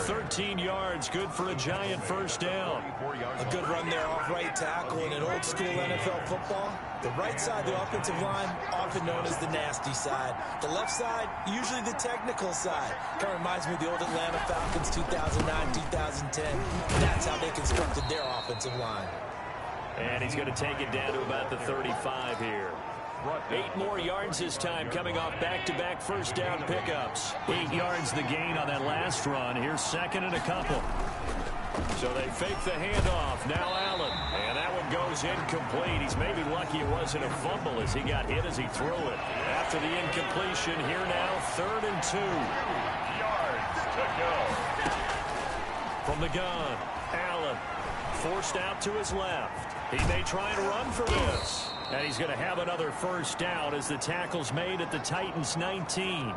13 yards, good for a Giant first down. A good run there off right tackle in an old school NFL football. The right side of the offensive line, often known as the nasty side. The left side, usually the technical side. Kind of reminds me of the old Atlanta Falcons 2009, 2010. That's how they constructed their offensive line. And he's going to take it down to about the 35 here. 8 more yards this time, coming off back-to-back first down pickups. 8 yards the gain on that last run. Here's second and a couple. So they fake the handoff. Now Allen. And that one goes incomplete. He's maybe lucky it wasn't a fumble as he got hit as he threw it. After the incompletion, here now, 3rd and 2. Yards to go. From the gun, Allen forced out to his left. He may try and run for this. And he's going to have another first down as the tackle's made at the Titans' 19.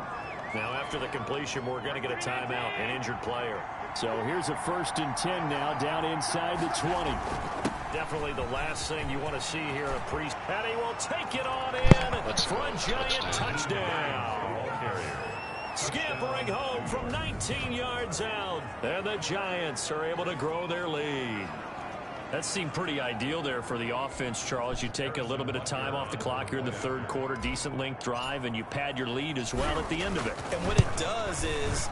Now, after the completion, we're going to get a timeout, an injured player. So here's a 1st and 10 now, down inside the 20. Definitely the last thing you want to see here at Preseason. And he will take it on in for a Giant touchdown. Scampering home from 19 yards out. And the Giants are able to grow their lead. That seemed pretty ideal there for the offense, Charles. You take a little bit of time off the clock here in the 3rd quarter, decent length drive, and you pad your lead as well at the end of it. And what it does is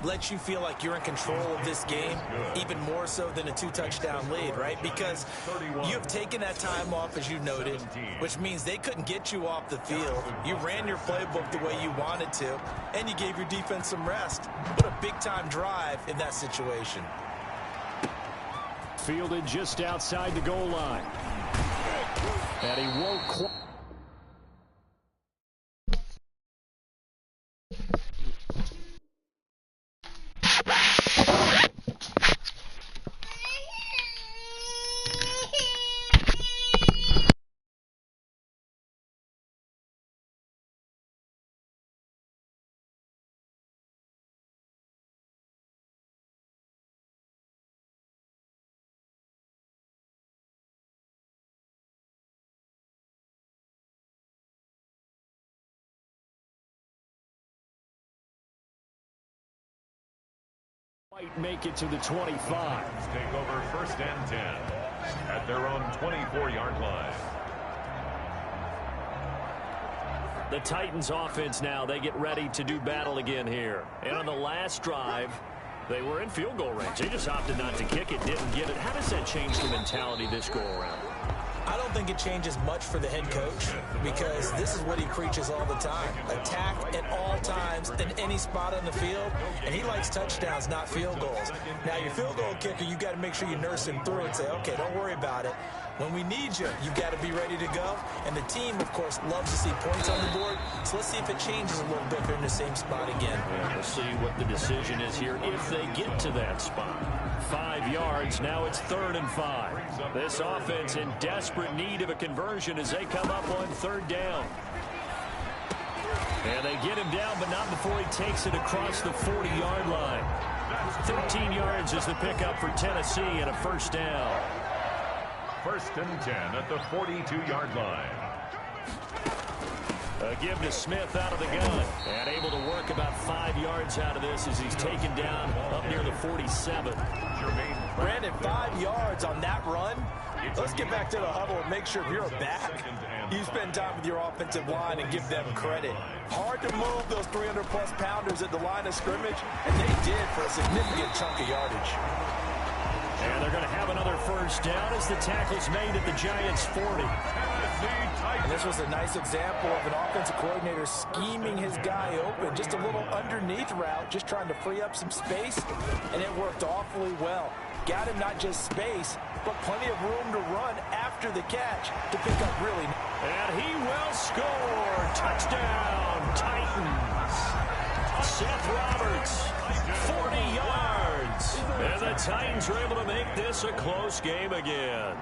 let you feel like you're in control of this game, even more so than a 2-touchdown lead, right? Because you've taken that time off, as you noted, which means they couldn't get you off the field. You ran your playbook the way you wanted to, and you gave your defense some rest. What a big-time drive in that situation. Fielded just outside the goal line. And he won't quite. Might make it to the 25. Take over 1st and 10 at their own 24-yard line. The Titans offense now, they get ready to do battle again here. And on the last drive, they were in field goal range. They just opted not to kick it, didn't get it. How does that change the mentality this go around? I don't think it changes much for the head coach because this is what he preaches all the time. Attack at all times in any spot on the field, and he likes touchdowns, not field goals. Now, your field goal kicker, you got to make sure you nurse him through and say, okay, don't worry about it. When we need you, you've got to be ready to go. And the team, of course, loves to see points on the board. So let's see if it changes a little bit. They're in the same spot again. We'll see what the decision is here if they get to that spot. 5 yards. Now it's 3rd and 5. This offense in desperate need of a conversion as they come up on 3rd down. And they get him down, but not before he takes it across the 40-yard line. 13 yards is the pickup for Tennessee and a first down. 1st and 10 at the 42-yard line. A give to Smith out of the gun. And able to work about 5 yards out of this as he's taken down up near the 47. Brandon, 5 yards on that run. Let's get back to the huddle and make sure if you're a back, you spend time with your offensive line and give them credit. Hard to move those 300-plus pounders at the line of scrimmage, and they did for a significant chunk of yardage. And they're going to have another first down as the tackle's made at the Giants' 40. Tennessee And this was a nice example of an offensive coordinator scheming his guy open. Just a little underneath route, just trying to free up some space, and it worked awfully well. Got him not just space, but plenty of room to run after the catch to pick up really. And he will score. Touchdown, Titans. Seth Roberts, 40 yards. And the Titans are able to make this a close game again.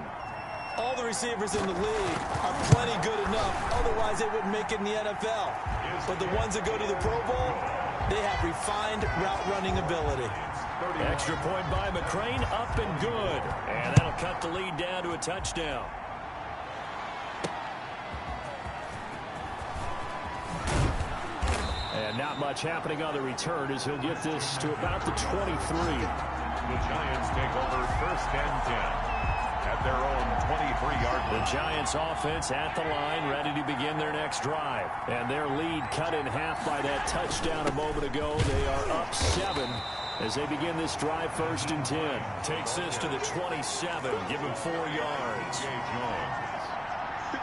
All the receivers in the league are plenty good enough. Otherwise, they wouldn't make it in the NFL. But the ones that go to the Pro Bowl, they have refined route running ability. Extra point by McCrane, up and good. And that'll cut the lead down to a touchdown. And not much happening on the return as he'll get this to about the 23. The Giants take over 1st and 10 at their own 23-yard line. The Giants offense at the line, ready to begin their next drive. And their lead cut in half by that touchdown a moment ago. They are up 7 as they begin this drive 1st and 10. Takes this to the 27, give him 4 yards.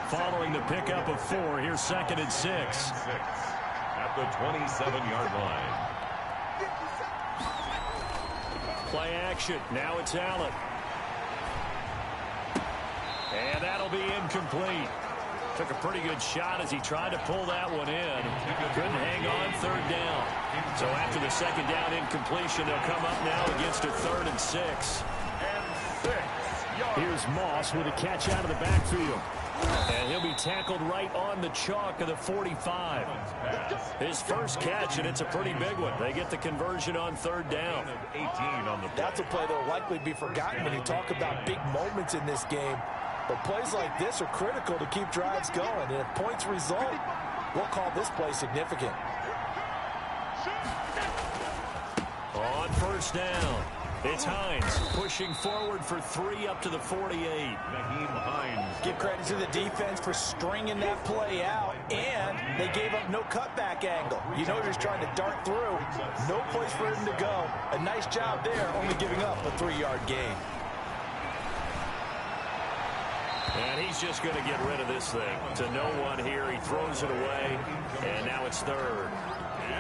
Following the pickup of 4, here's 2nd and 6. At the 27-yard line. Play action. Now it's Allen. And that'll be incomplete. Took a pretty good shot as he tried to pull that one in. Couldn't hang on 3rd down. So after the 2nd down incompletion, they'll come up now against a 3rd and 6. Here's Moss with a catch out of the backfield. And he'll be tackled right on the chalk of the 45. His first catch, and it's a pretty big one. They get the conversion on 3rd down. 18 on the play. That's a play that will likely be forgotten when you talk about big moments in this game. But plays like this are critical to keep drives going. And if points result, we'll call this play significant. On 1st down, it's Hines pushing forward for 3 up to the 48. Naheem Hines. Give credit to the defense for stringing that play out, and they gave up no cutback angle. You know, he's trying to dart through. No place for him to go. A nice job there, only giving up a 3-yard gain. And he's just going to get rid of this thing. To no one here, he throws it away, and now it's 3rd.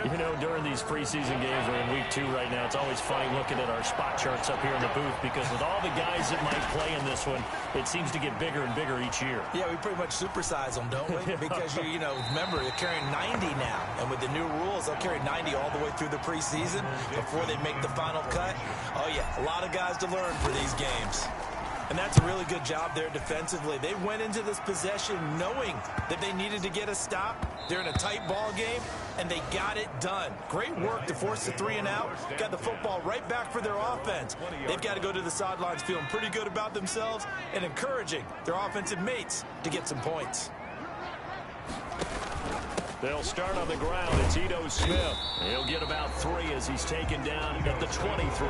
You know, during these preseason games, we're in week 2 right now, it's always funny looking at our spot charts up here in the booth because with all the guys that might play in this one, it seems to get bigger and bigger each year. Yeah, we pretty much supersize them, don't we? Because, you know, remember, they're carrying 90 now. And with the new rules, they'll carry 90 all the way through the preseason before they make the final cut. Oh, yeah, a lot of guys to learn for these games. And that's a really good job there defensively. They went into this possession knowing that they needed to get a stop. They're in a tight ball game, and they got it done. Great work to force the 3 and out. Got the football right back for their offense. They've got to go to the sidelines feeling pretty good about themselves and encouraging their offensive mates to get some points. They'll start on the ground. It's Ito Smith. He'll get about 3 as he's taken down at the 23.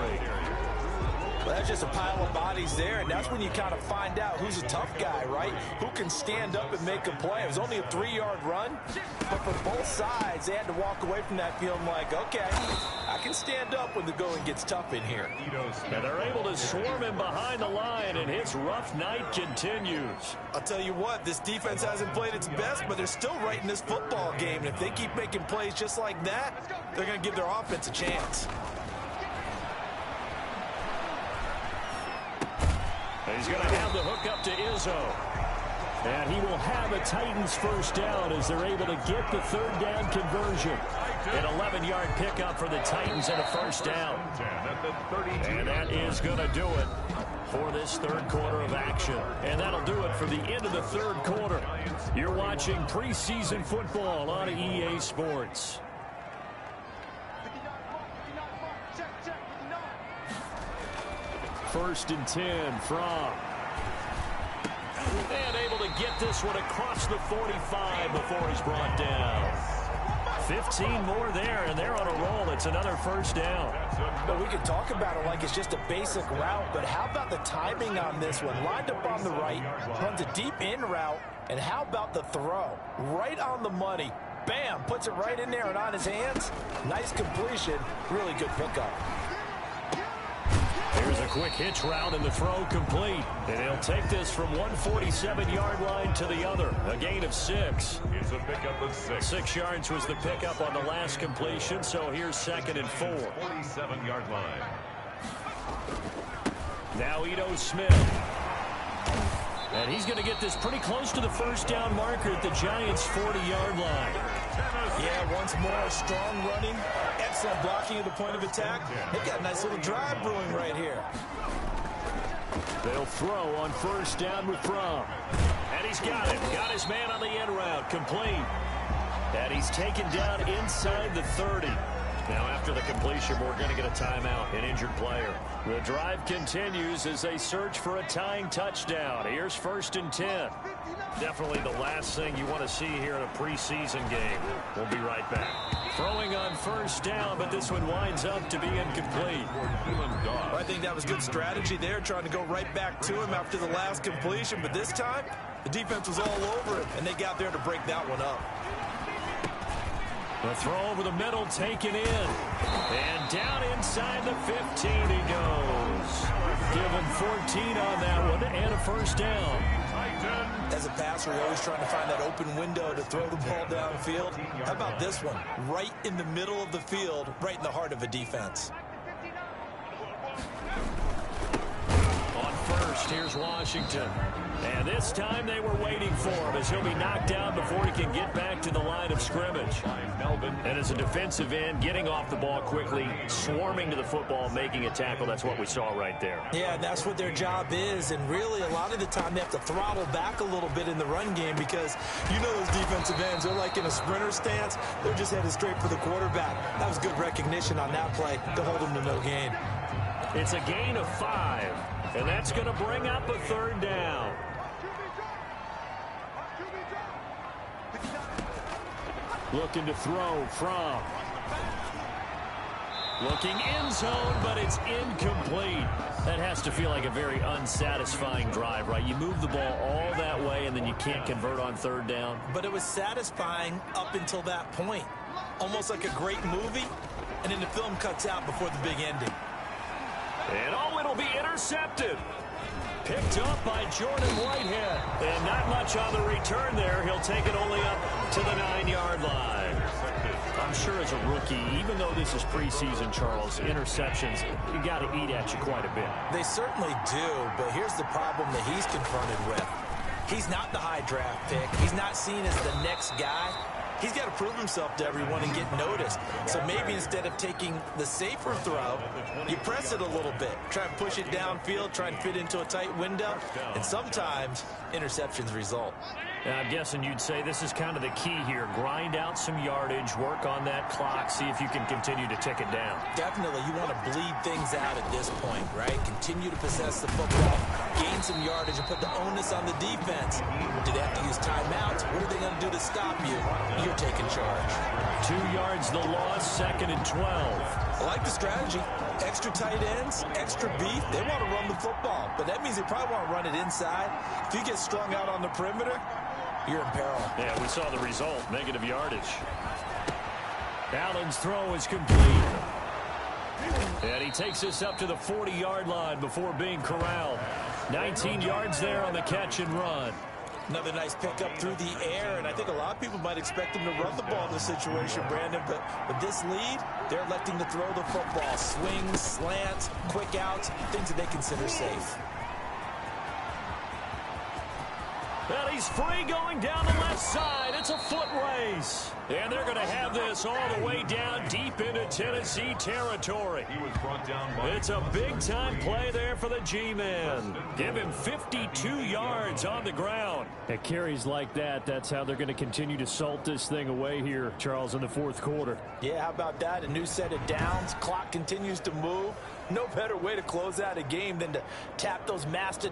Well, that's just a pile of bodies there, and that's when you kind of find out who's a tough guy, right? Who can stand up and make a play. It was only a 3-yard run, but for both sides, they had to walk away from that feeling like, okay, I can stand up when the going gets tough in here. And they're able to swarm him behind the line, and his rough night continues. I'll tell you what, this defense hasn't played its best, but they're still right in this football game, and if they keep making plays just like that, they're going to give their offense a chance. He's going to have the hook up to Izzo. And he will have a Titans first down as they're able to get the 3rd down conversion. An 11-yard pickup for the Titans and a first down. And that is going to do it for this 3rd quarter of action. And that'll do it for the end of the 3rd quarter. You're watching preseason football on EA Sports. First and 10 from. And able to get this one across the 45 before he's brought down. 15 more there, and they're on a roll. It's another first down. But we could talk about it like it's just a basic route, but how about the timing on this one? Lined up on the right, runs a deep in route, and how about the throw? Right on the money. Bam, puts it right in there and on his hands. Nice completion, really good pickup. Here's Here's a quick hitch route and the throw complete. And he'll take this from 147-yard line to the other. A gain of 6. It's a pickup of 6. 6 yards was the pickup on the last completion, so here's 2nd and 4. 47-yard line. Now Ito Smith. And he's going to get this pretty close to the first down marker at the Giants' 40-yard line. Yeah, once more, strong running, excellent blocking at the point of attack. They've got a nice little drive brewing right here. They'll throw on first down with Fromm. And he's got it. Got his man on the end route. Complete. And he's taken down inside the 30. Now, after the completion, we're going to get a timeout, an injured player. The drive continues as they search for a tying touchdown. Here's 1st and 10. Definitely the last thing you want to see here in a preseason game. We'll be right back. Throwing on first down, but this one winds up to be incomplete. Well, I think that was good strategy there, trying to go right back to him after the last completion. But this time, the defense was all over him, and they got there to break that one up. The throw over the middle taken in. And down inside the 15 he goes. Give him 14 on that one and a first down. As a passer, you're always trying to find that open window to throw the ball downfield. How about this one? Right in the middle of the field, right in the heart of a defense. On first, here's Washington. And this time they were waiting for him as he'll be knocked down before he can get back to the line of scrimmage. And as a defensive end, getting off the ball quickly, swarming to the football, making a tackle, that's what we saw right there. Yeah, and that's what their job is. And really, a lot of the time, they have to throttle back a little bit in the run game because you know those defensive ends, they're like in a sprinter stance. They're just headed straight for the quarterback. That was good recognition on that play to hold him to no gain. It's a gain of 5, and that's going to bring up a 3rd down. Looking to throw from. Looking end zone, but it's incomplete. That has to feel like a very unsatisfying drive, right? You move the ball all that way, and then you can't convert on 3rd down. But it was satisfying up until that point. Almost like a great movie, and then the film cuts out before the big ending. And it'll be intercepted. Picked up by Jordan Whitehead. And not much on the return there. He'll take it only up to the 9-yard line. I'm sure as a rookie, even though this is preseason, Charles, interceptions, you got to eat at you quite a bit. They certainly do, but here's the problem that he's confronted with. He's not the high draft pick. He's not seen as the next guy. He's got to prove himself to everyone and get noticed. So maybe instead of taking the safer throw, you press it a little bit. Try and push it downfield, try and fit into a tight window. And sometimes interceptions result. Now, I'm guessing you'd say this is kind of the key here. Grind out some yardage, work on that clock, see if you can continue to tick it down. Definitely, you want to bleed things out at this point, right? Continue to possess the football, gain some yardage, and put the onus on the defense. Do they have to use timeouts? What are they going to do to stop you? You're taking charge. 2 yards the loss, 2nd and 12. I like the strategy. Extra tight ends, extra beef. They want to run the football, but that means they probably want to run it inside. If you get strung out on the perimeter, you're in peril. Yeah, we saw the result, negative yardage. Allen's throw is complete. And he takes us up to the 40-yard line before being corralled. 19 yards there on the catch and run. Another nice pickup through the air, and I think a lot of people might expect him to run the ball in this situation, Brandon, but with this lead, they're electing to throw the football. Swings, slants, quick outs, things that they consider safe. Well, he's free going down the left side. It's a foot race. And they're going to have this all the way down deep into Tennessee territory. It's a big-time play there for the G-Men. Give him 52 yards on the ground. At carries like that, that's how they're going to continue to salt this thing away here, Charles, in the 4th quarter. Yeah, how about that? A new set of downs. Clock continues to move. No better way to close out a game than to tap those master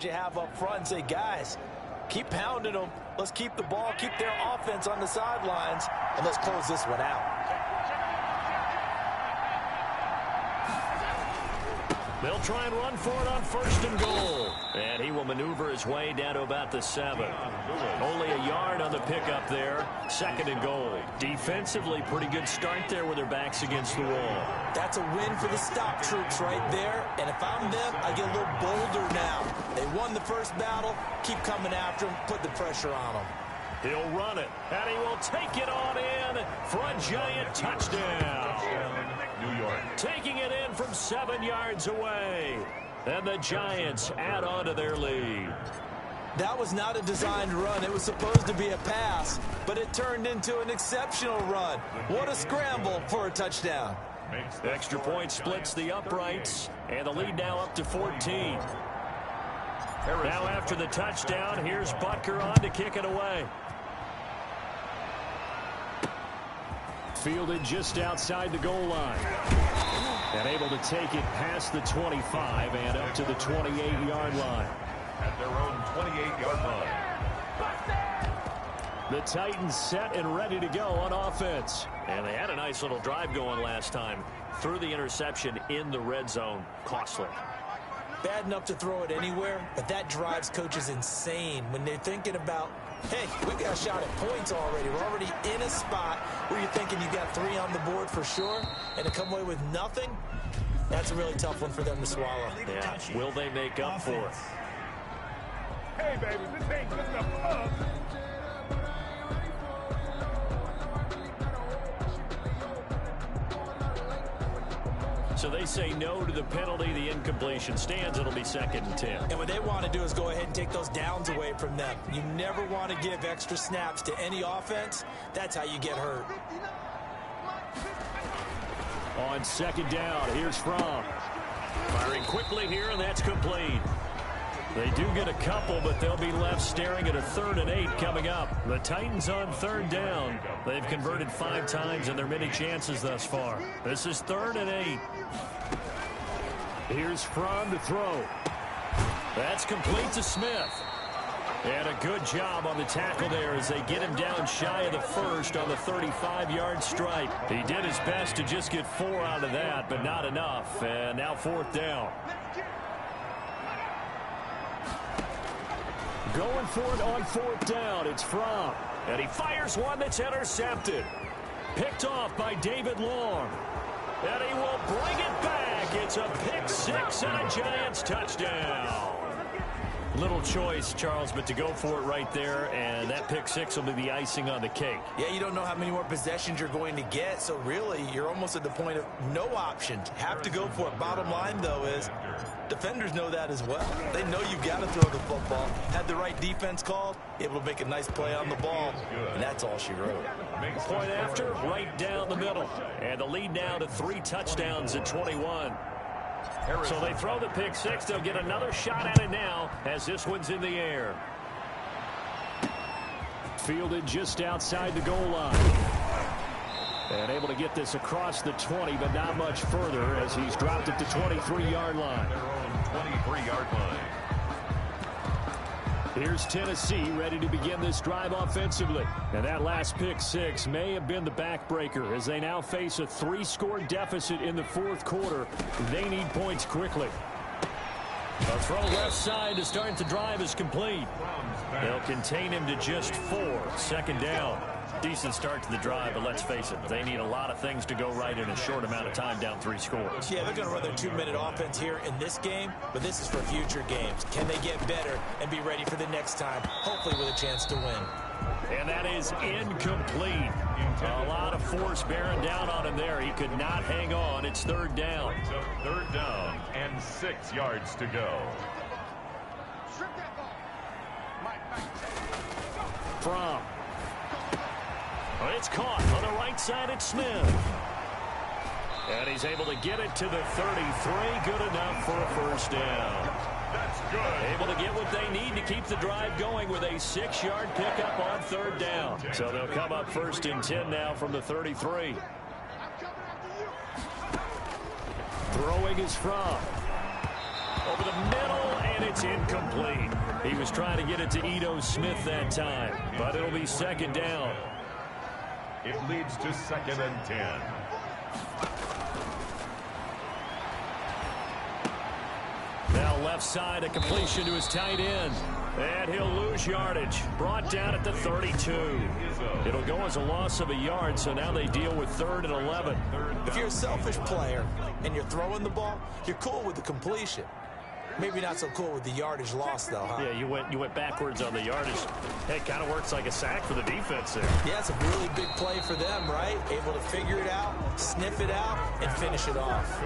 You have up front and say, guys, keep pounding them. Let's keep the ball, keep their offense on the sidelines, and let's close this one out. They'll try and run for it on 1st and goal. And he will maneuver his way down to about the 7. Only a yard on the pickup there. 2nd and goal. Defensively, pretty good start there with their backs against the wall. That's a win for the stop troops right there. And if I'm them, I get a little bolder now. They won the first battle. Keep coming after them. Put the pressure on them. He'll run it, and he will take it on in for a giant touchdown. New York. Taking it in from 7 yards away. And the Giants add on to their lead. That was not a designed run. It was supposed to be a pass, but it turned into an exceptional run. What a scramble for a touchdown. Extra point splits the uprights, and the lead now up to 14. Now after the touchdown, here's Butker on to kick it away. Fielded just outside the goal line. And able to take it past the 25 and up to the 28-yard line. At their own 28-yard line. The Titans set and ready to go on offense. And they had a nice little drive going last time. Threw the interception in the red zone. Costly. Bad enough to throw it anywhere, but that drives coaches insane when they're thinking about, hey, we got a shot at points already. We're already in a spot where you're thinking you got 3 on the board for sure, and to come away with nothing, that's a really tough one for them to swallow. Yeah, will they make up for it? Hey, baby, this ain't just a pub. So they say no to the penalty. The incompletion stands. It'll be 2nd and 10. And what they want to do is go ahead and take those downs away from them. You never want to give extra snaps to any offense. That's how you get hurt. On 2nd down, here's Fromm. Firing quickly here, and that's complete. They do get a couple, but they'll be left staring at a 3rd and 8 coming up. The Titans on 3rd down. They've converted 5 times in their many chances thus far. This is 3rd and 8. Here's Fromm to throw. That's complete to Smith. And a good job on the tackle there as they get him down shy of the 1st on the 35-yard stripe. He did his best to just get 4 out of that, but not enough. And now 4th down. Going for it on 4th down. It's Fromm. And he fires one that's intercepted. Picked off by David Long. And he will bring it back. It's a pick 6 and a Giants touchdown. Little choice, Charles, but to go for it right there, and that pick 6 will be the icing on the cake. Yeah, you don't know how many more possessions you're going to get, so really you're almost at the point of no options. Have to go for it. Bottom line, though, is defenders know that as well. They know you've got to throw the football. Had the right defense called, able to make a nice play on the ball, and that's all she wrote. Point after, right down the middle. And the lead now to 3 touchdowns at 21. So they throw the pick 6. They'll get another shot at it now as this one's in the air. Fielded just outside the goal line. And able to get this across the 20, but not much further as he's dropped at the 23-yard line. 23-yard line. Here's Tennessee ready to begin this drive offensively. And that last pick 6 may have been the backbreaker as they now face a 3-score deficit in the 4th quarter. They need points quickly. A throw left side to start the drive is complete. They'll contain him to just 4. 2nd down. Decent start to the drive, but let's face it, they need a lot of things to go right in a short amount of time down 3 scores. Yeah, they're going to run their 2-minute offense here in this game, but this is for future games. Can they get better and be ready for the next time, hopefully with a chance to win? And that is incomplete. A lot of force bearing down on him there. He could not hang on. It's 3rd down. So 3rd down and 6 yards to go. Fromm. It's caught on the right side at Smith. And he's able to get it to the 33. Good enough for a 1st down. That's good. Able to get what they need to keep the drive going with a 6-yard pickup on 3rd down. So they'll come up 1st and 10 now from the 33. Throwing is Fromm. Over the middle, and and it's incomplete. He was trying to get it to Ito Smith that time, but it'll be second down. It leads to 2nd and 10. Now left side, a completion to his tight end. And he'll lose yardage. Brought down at the 32. It'll go as a loss of a yard, so now they deal with 3rd and 11. If you're a selfish player and you're throwing the ball, you're cool with the completion. Maybe not so cool with the yardage loss, though, huh? Yeah, you went backwards on the yardage. Hey, it kind of works like a sack for the defense there. Yeah, it's a really big play for them, right? Able to figure it out, sniff it out, and finish it off.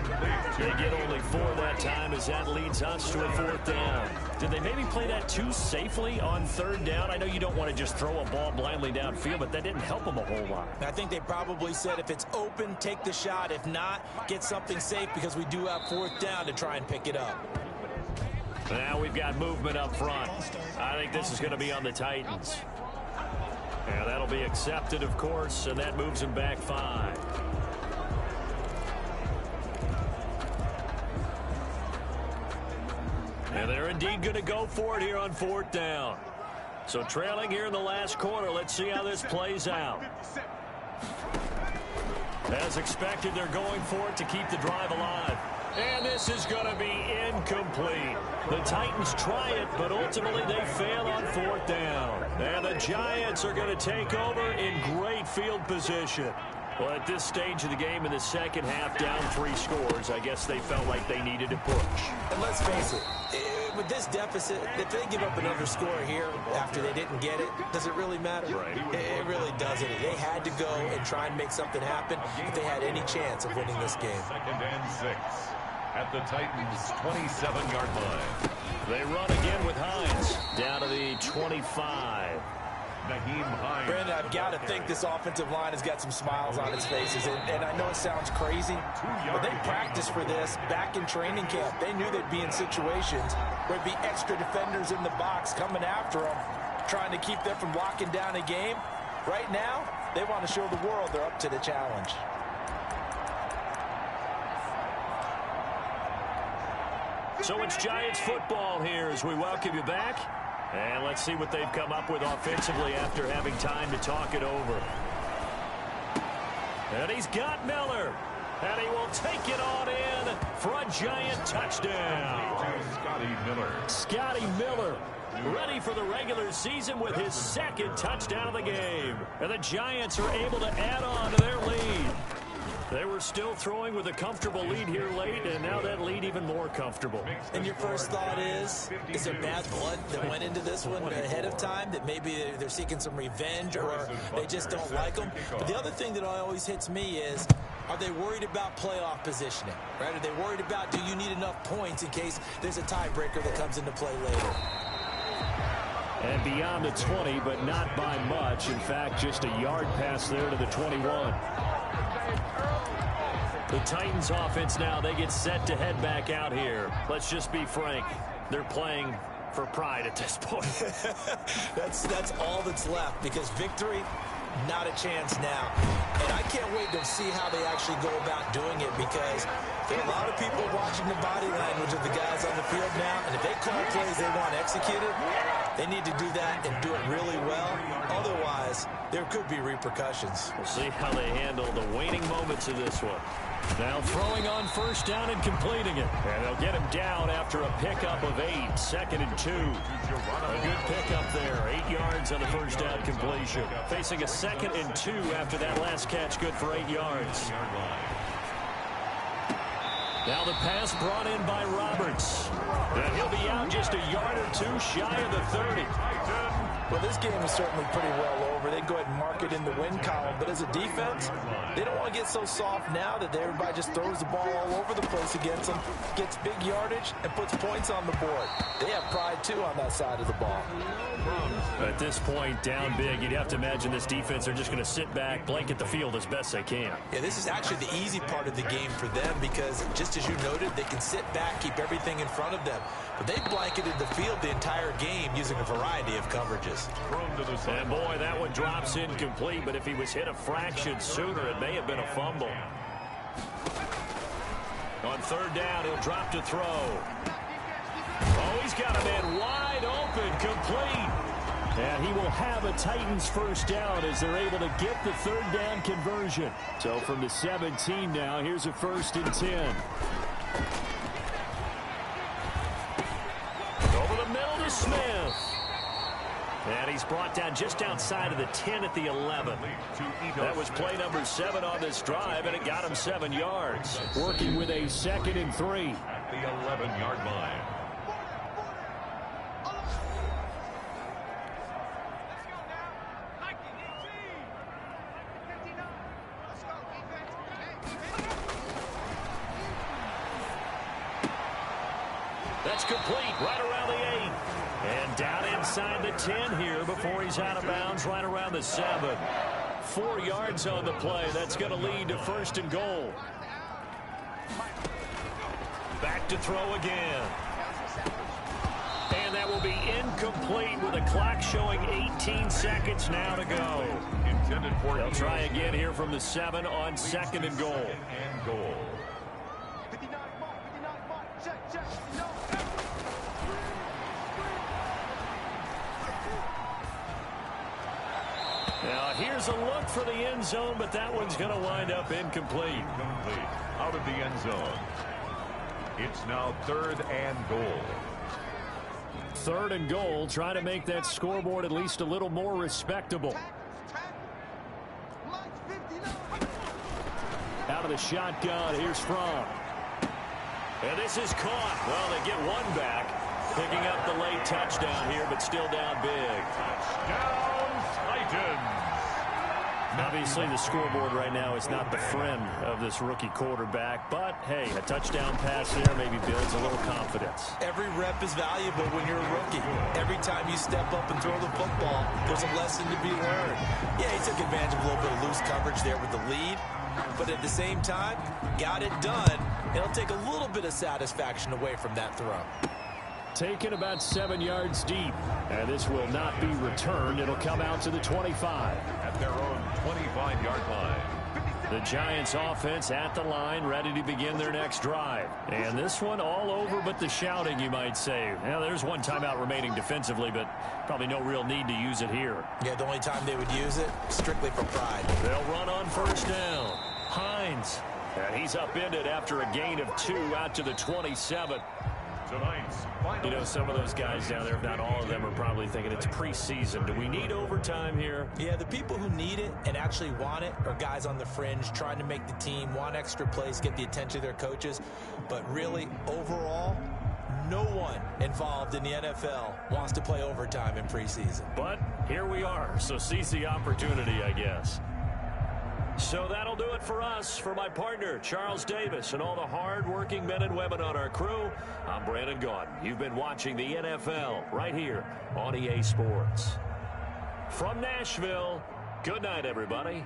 They get only 4 that time as that leads us to a 4th down. Did they maybe play that too safely on 3rd down? I know you don't want to just throw a ball blindly downfield, but that didn't help them a whole lot. I think they probably said if it's open, take the shot. If not, get something safe because we do have 4th down to try and pick it up. Now we've got movement up front. I think this is going to be on the Titans. And that'll be accepted, of course, and that moves them back 5. And they're indeed going to go for it here on 4th down. So trailing here in the last quarter, let's see how this plays out. As expected, they're going for it to keep the drive alive. And this is going to be incomplete. The Titans try it, but ultimately they fail on 4th down. And the Giants are going to take over in great field position. Well, at this stage of the game in the second half, down 3 scores, I guess they felt like they needed to push. And let's face it, with this deficit, if they give up another score here after they didn't get it, does it really matter? Right. It really doesn't. They had to go and try and make something happen if they had any chance of winning this game. 2nd and 6 at the Titans' 27-yard line. They run again with Hines down to the 25. Brandon, I've got to think this offensive line has got some smiles on its faces. And I know it sounds crazy, but they practiced for this back in training camp. They knew they'd be in situations where there'd be extra defenders in the box coming after them, trying to keep them from locking down a game. Right now, they want to show the world they're up to the challenge. So it's Giants football here as we welcome you back. And let's see what they've come up with offensively after having time to talk it over. And he's got Miller. And he will take it on in for a Giant touchdown. Scotty Miller ready for the regular season with his 2nd touchdown of the game. And the Giants are able to add on to their lead. They were still throwing with a comfortable lead here late, and now that lead even more comfortable. And your first thought is there bad blood that went into this one ahead of time, that maybe they're seeking some revenge or they just don't like them? But the other thing that always hits me is, are they worried about playoff positioning? Right? Are they worried about, do you need enough points in case there's a tiebreaker that comes into play later? And beyond the 20, but not by much. In fact, just a yard pass there to the 21. The Titans offense now, they get set to head back out here. Let's just be frank. They're playing for pride at this point. That's all that's left, because victory, not a chance now. And I can't wait to see how they actually go about doing it, because there are a lot of people watching the body language of the guys on the field now, and if they call plays they want executed, they need to do that and do it really well. Otherwise, there could be repercussions. We'll see how they handle the waning moments of this one. Now throwing on 1st down and completing it. And they'll get him down after a pickup of 8. 2nd and 2. A good pickup there. 8 yards on the 1st down completion. Facing a 2nd and 2 after that last catch, good for 8 yards. Now the pass brought in by Roberts. And he'll be out just a yard or 2 shy of the 30. Well, this game is certainly pretty well over. They go ahead and mark it in the win column. But as a defense, they don't want to get so soft now that everybody just throws the ball all over the place against them, gets big yardage, and puts points on the board. They have pride, too, on that side of the ball. At this point, down big, you'd have to imagine this defense are just going to sit back, blanket the field as best they can. Yeah, this is actually the easy part of the game for them, because just as you noted, they can sit back, keep everything in front of them. But they blanketed the field the entire game using a variety of coverages. And boy, that one drops incomplete, but if he was hit a fraction sooner, it may have been a fumble. On 3rd down, he'll drop to throw. Oh, He's got a man wide open, complete. And he will have a Titans first down as they're able to get the third down conversion. So from the 17 now, here's a 1st and 10. Over the middle to Smith. And he's brought down just outside of the 10 at the 11. That was play number 7 on this drive, and it got him 7 yards. Working with a 2nd and 3. At the 11-yard line. That's complete right around the 8. And down inside the 10 here before he's out of bounds right around the 7. 4 yards on the play. That's going to lead to 1st and goal. Back to throw again. And that will be incomplete with the clock showing 18 seconds now to go. They'll try again here from the 7 on 2nd and goal. Now here's a look for the end zone, but that one's going to wind up incomplete. Out of the end zone. It's now 3rd and goal. 3rd and goal, try to make that scoreboard at least a little more respectable. Out of the shotgun, here's Fromm. And this is caught. Well, they get one back, picking up the late touchdown here, but still down big. Touchdown, Titans. Obviously, the scoreboard right now is not the friend of this rookie quarterback, but, hey, a touchdown pass there maybe builds a little confidence. Every rep is valuable when you're a rookie. Every time you step up and throw the football, there's a lesson to be learned. Yeah, he took advantage of a little bit of loose coverage there with the lead, but at the same time, got it done. It'll take a little bit of satisfaction away from that throw. Taken about 7 yards deep, and this will not be returned. It'll come out to the 25. At their own 25-yard line. The Giants offense at the line, ready to begin their next drive. And this one all over but the shouting, you might say. Now, there's one timeout remaining defensively, but probably no real need to use it here. Yeah, the only time they would use it, strictly for pride. They'll run on 1st down. Hines. And he's upended after a gain of 2 out to the 27. You know, some of those guys down there, if not all of them, are probably thinking it's preseason. Do we need overtime here? Yeah, the people who need it and actually want it are guys on the fringe trying to make the team, want extra plays, get the attention of their coaches. But really, overall, no one involved in the NFL wants to play overtime in preseason. But here we are, so seize the opportunity, I guess. So that'll do it for us. For my partner, Charles Davis, and all the hard-working men and women on our crew, I'm Brandon Gaudin. You've been watching the NFL right here on EA Sports. From Nashville, good night, everybody.